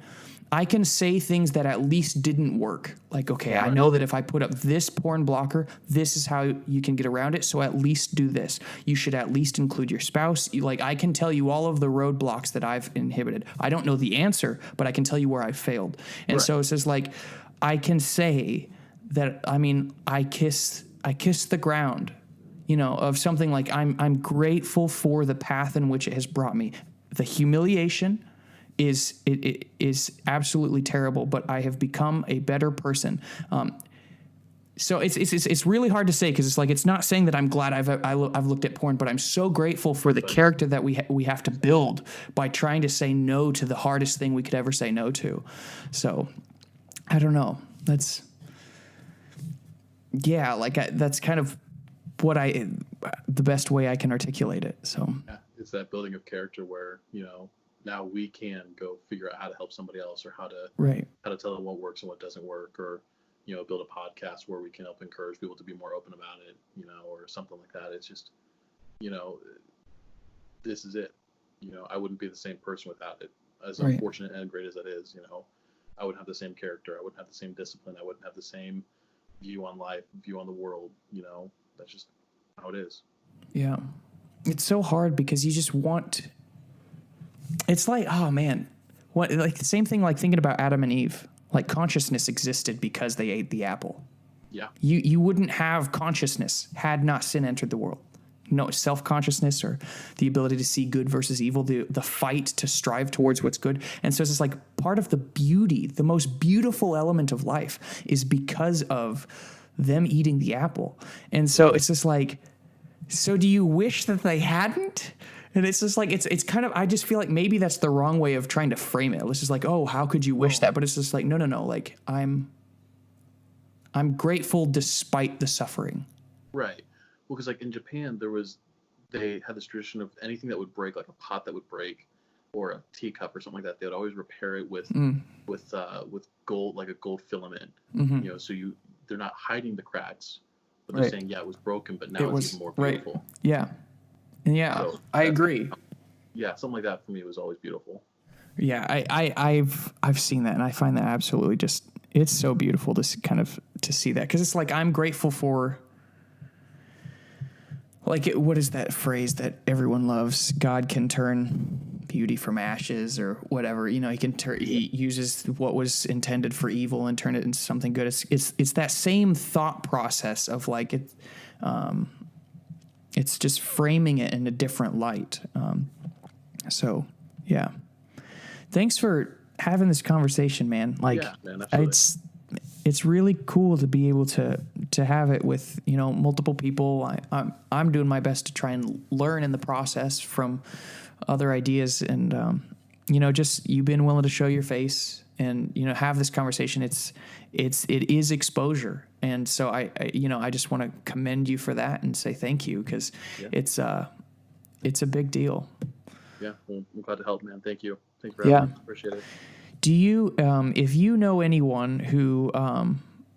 say things that at least didn't work. Like, okay, I know that if I put up this porn blocker, this is how you can get around it. So at least do this. You should at least include your spouse. I can tell you all of the roadblocks that I've inhibited. I don't know the answer, but I can tell you where I failed. And so it says, like, I can say that, I mean, I kiss the ground, of something like, I'm grateful for the path in which it has brought me. The humiliation is absolutely terrible, but I have become a better person. So it's really hard to say, because it's like, it's not saying that I'm glad I've looked at porn, but I'm so grateful for the character that we have to build by trying to say no to the hardest thing we could ever say no to. So I don't know. yeah, like that's kind of what the best way I can articulate it. So yeah, it's that building of character where, now we can go figure out how to help somebody else, or how to tell them what works and what doesn't work, or, build a podcast where we can help encourage people to be more open about it, or something like that. It's just, this is it. I wouldn't be the same person without it. As unfortunate and great as that is, I wouldn't have the same character. I wouldn't have the same discipline. I wouldn't have the same view on life, view on the world. That's just how it is. Yeah. It's so hard because you just want, it's like, oh man, like the same thing, like thinking about Adam and Eve, like consciousness existed because they ate the apple. Yeah. You wouldn't have consciousness had not sin entered the world. No self-consciousness, or the ability to see good versus evil, the fight to strive towards what's good. And so it's just like part of the beauty, the most beautiful element of life is because of them eating the apple. And so it's just like, so do you wish that they hadn't? And it's just like, it's kind of, I just feel like maybe that's the wrong way of trying to frame it. It's just like, oh, how could you wish that? But it's just like, no. Like I'm grateful despite the suffering. Right. Well, because like in Japan, they had this tradition of anything that would break, like a pot that would break, or a teacup or something like that. They would always repair it with gold, like a gold filament. Mm-hmm. So they're not hiding the cracks, but they're saying, yeah, it was broken, but now it's even more beautiful. Right. Yeah. Yeah, so I agree. Yeah, something like that for me was always beautiful. Yeah, I've seen that, and I find that absolutely just, it's so beautiful to kind of to see that, because it's like I'm grateful for. Like, what is that phrase that everyone loves? God can turn beauty from ashes, or whatever. He can he uses what was intended for evil and turn it into something good. It's that same thought process of like it's just framing it in a different light. So yeah, thanks for having this conversation, man. Like, yeah, man, absolutely. It's really cool to be able to have it with, multiple people. I'm doing my best to try and learn in the process from other ideas, and, just you being willing to show your face and, have this conversation. It is exposure. And so I just want to commend you for that and say thank you, because it's a big deal. Yeah. Well, I'm glad to help, man. Thank you. Thank you for having me. Appreciate it. Do you, if you know anyone who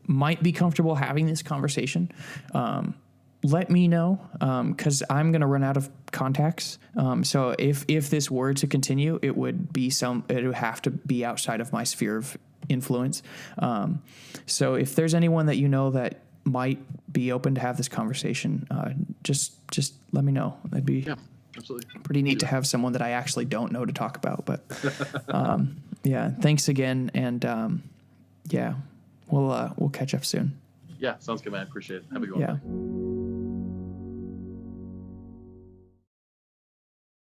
might be comfortable having this conversation, let me know, because I'm going to run out of contacts. So if this were to continue, it would have to be outside of my sphere of influence. So if there's anyone that that might be open to have this conversation, just let me know. That'd be absolutely pretty neat to have someone that I actually don't know to talk about. But yeah, thanks again, and we'll catch up soon. Yeah, sounds good, man. I appreciate it. Have a good one. Yeah.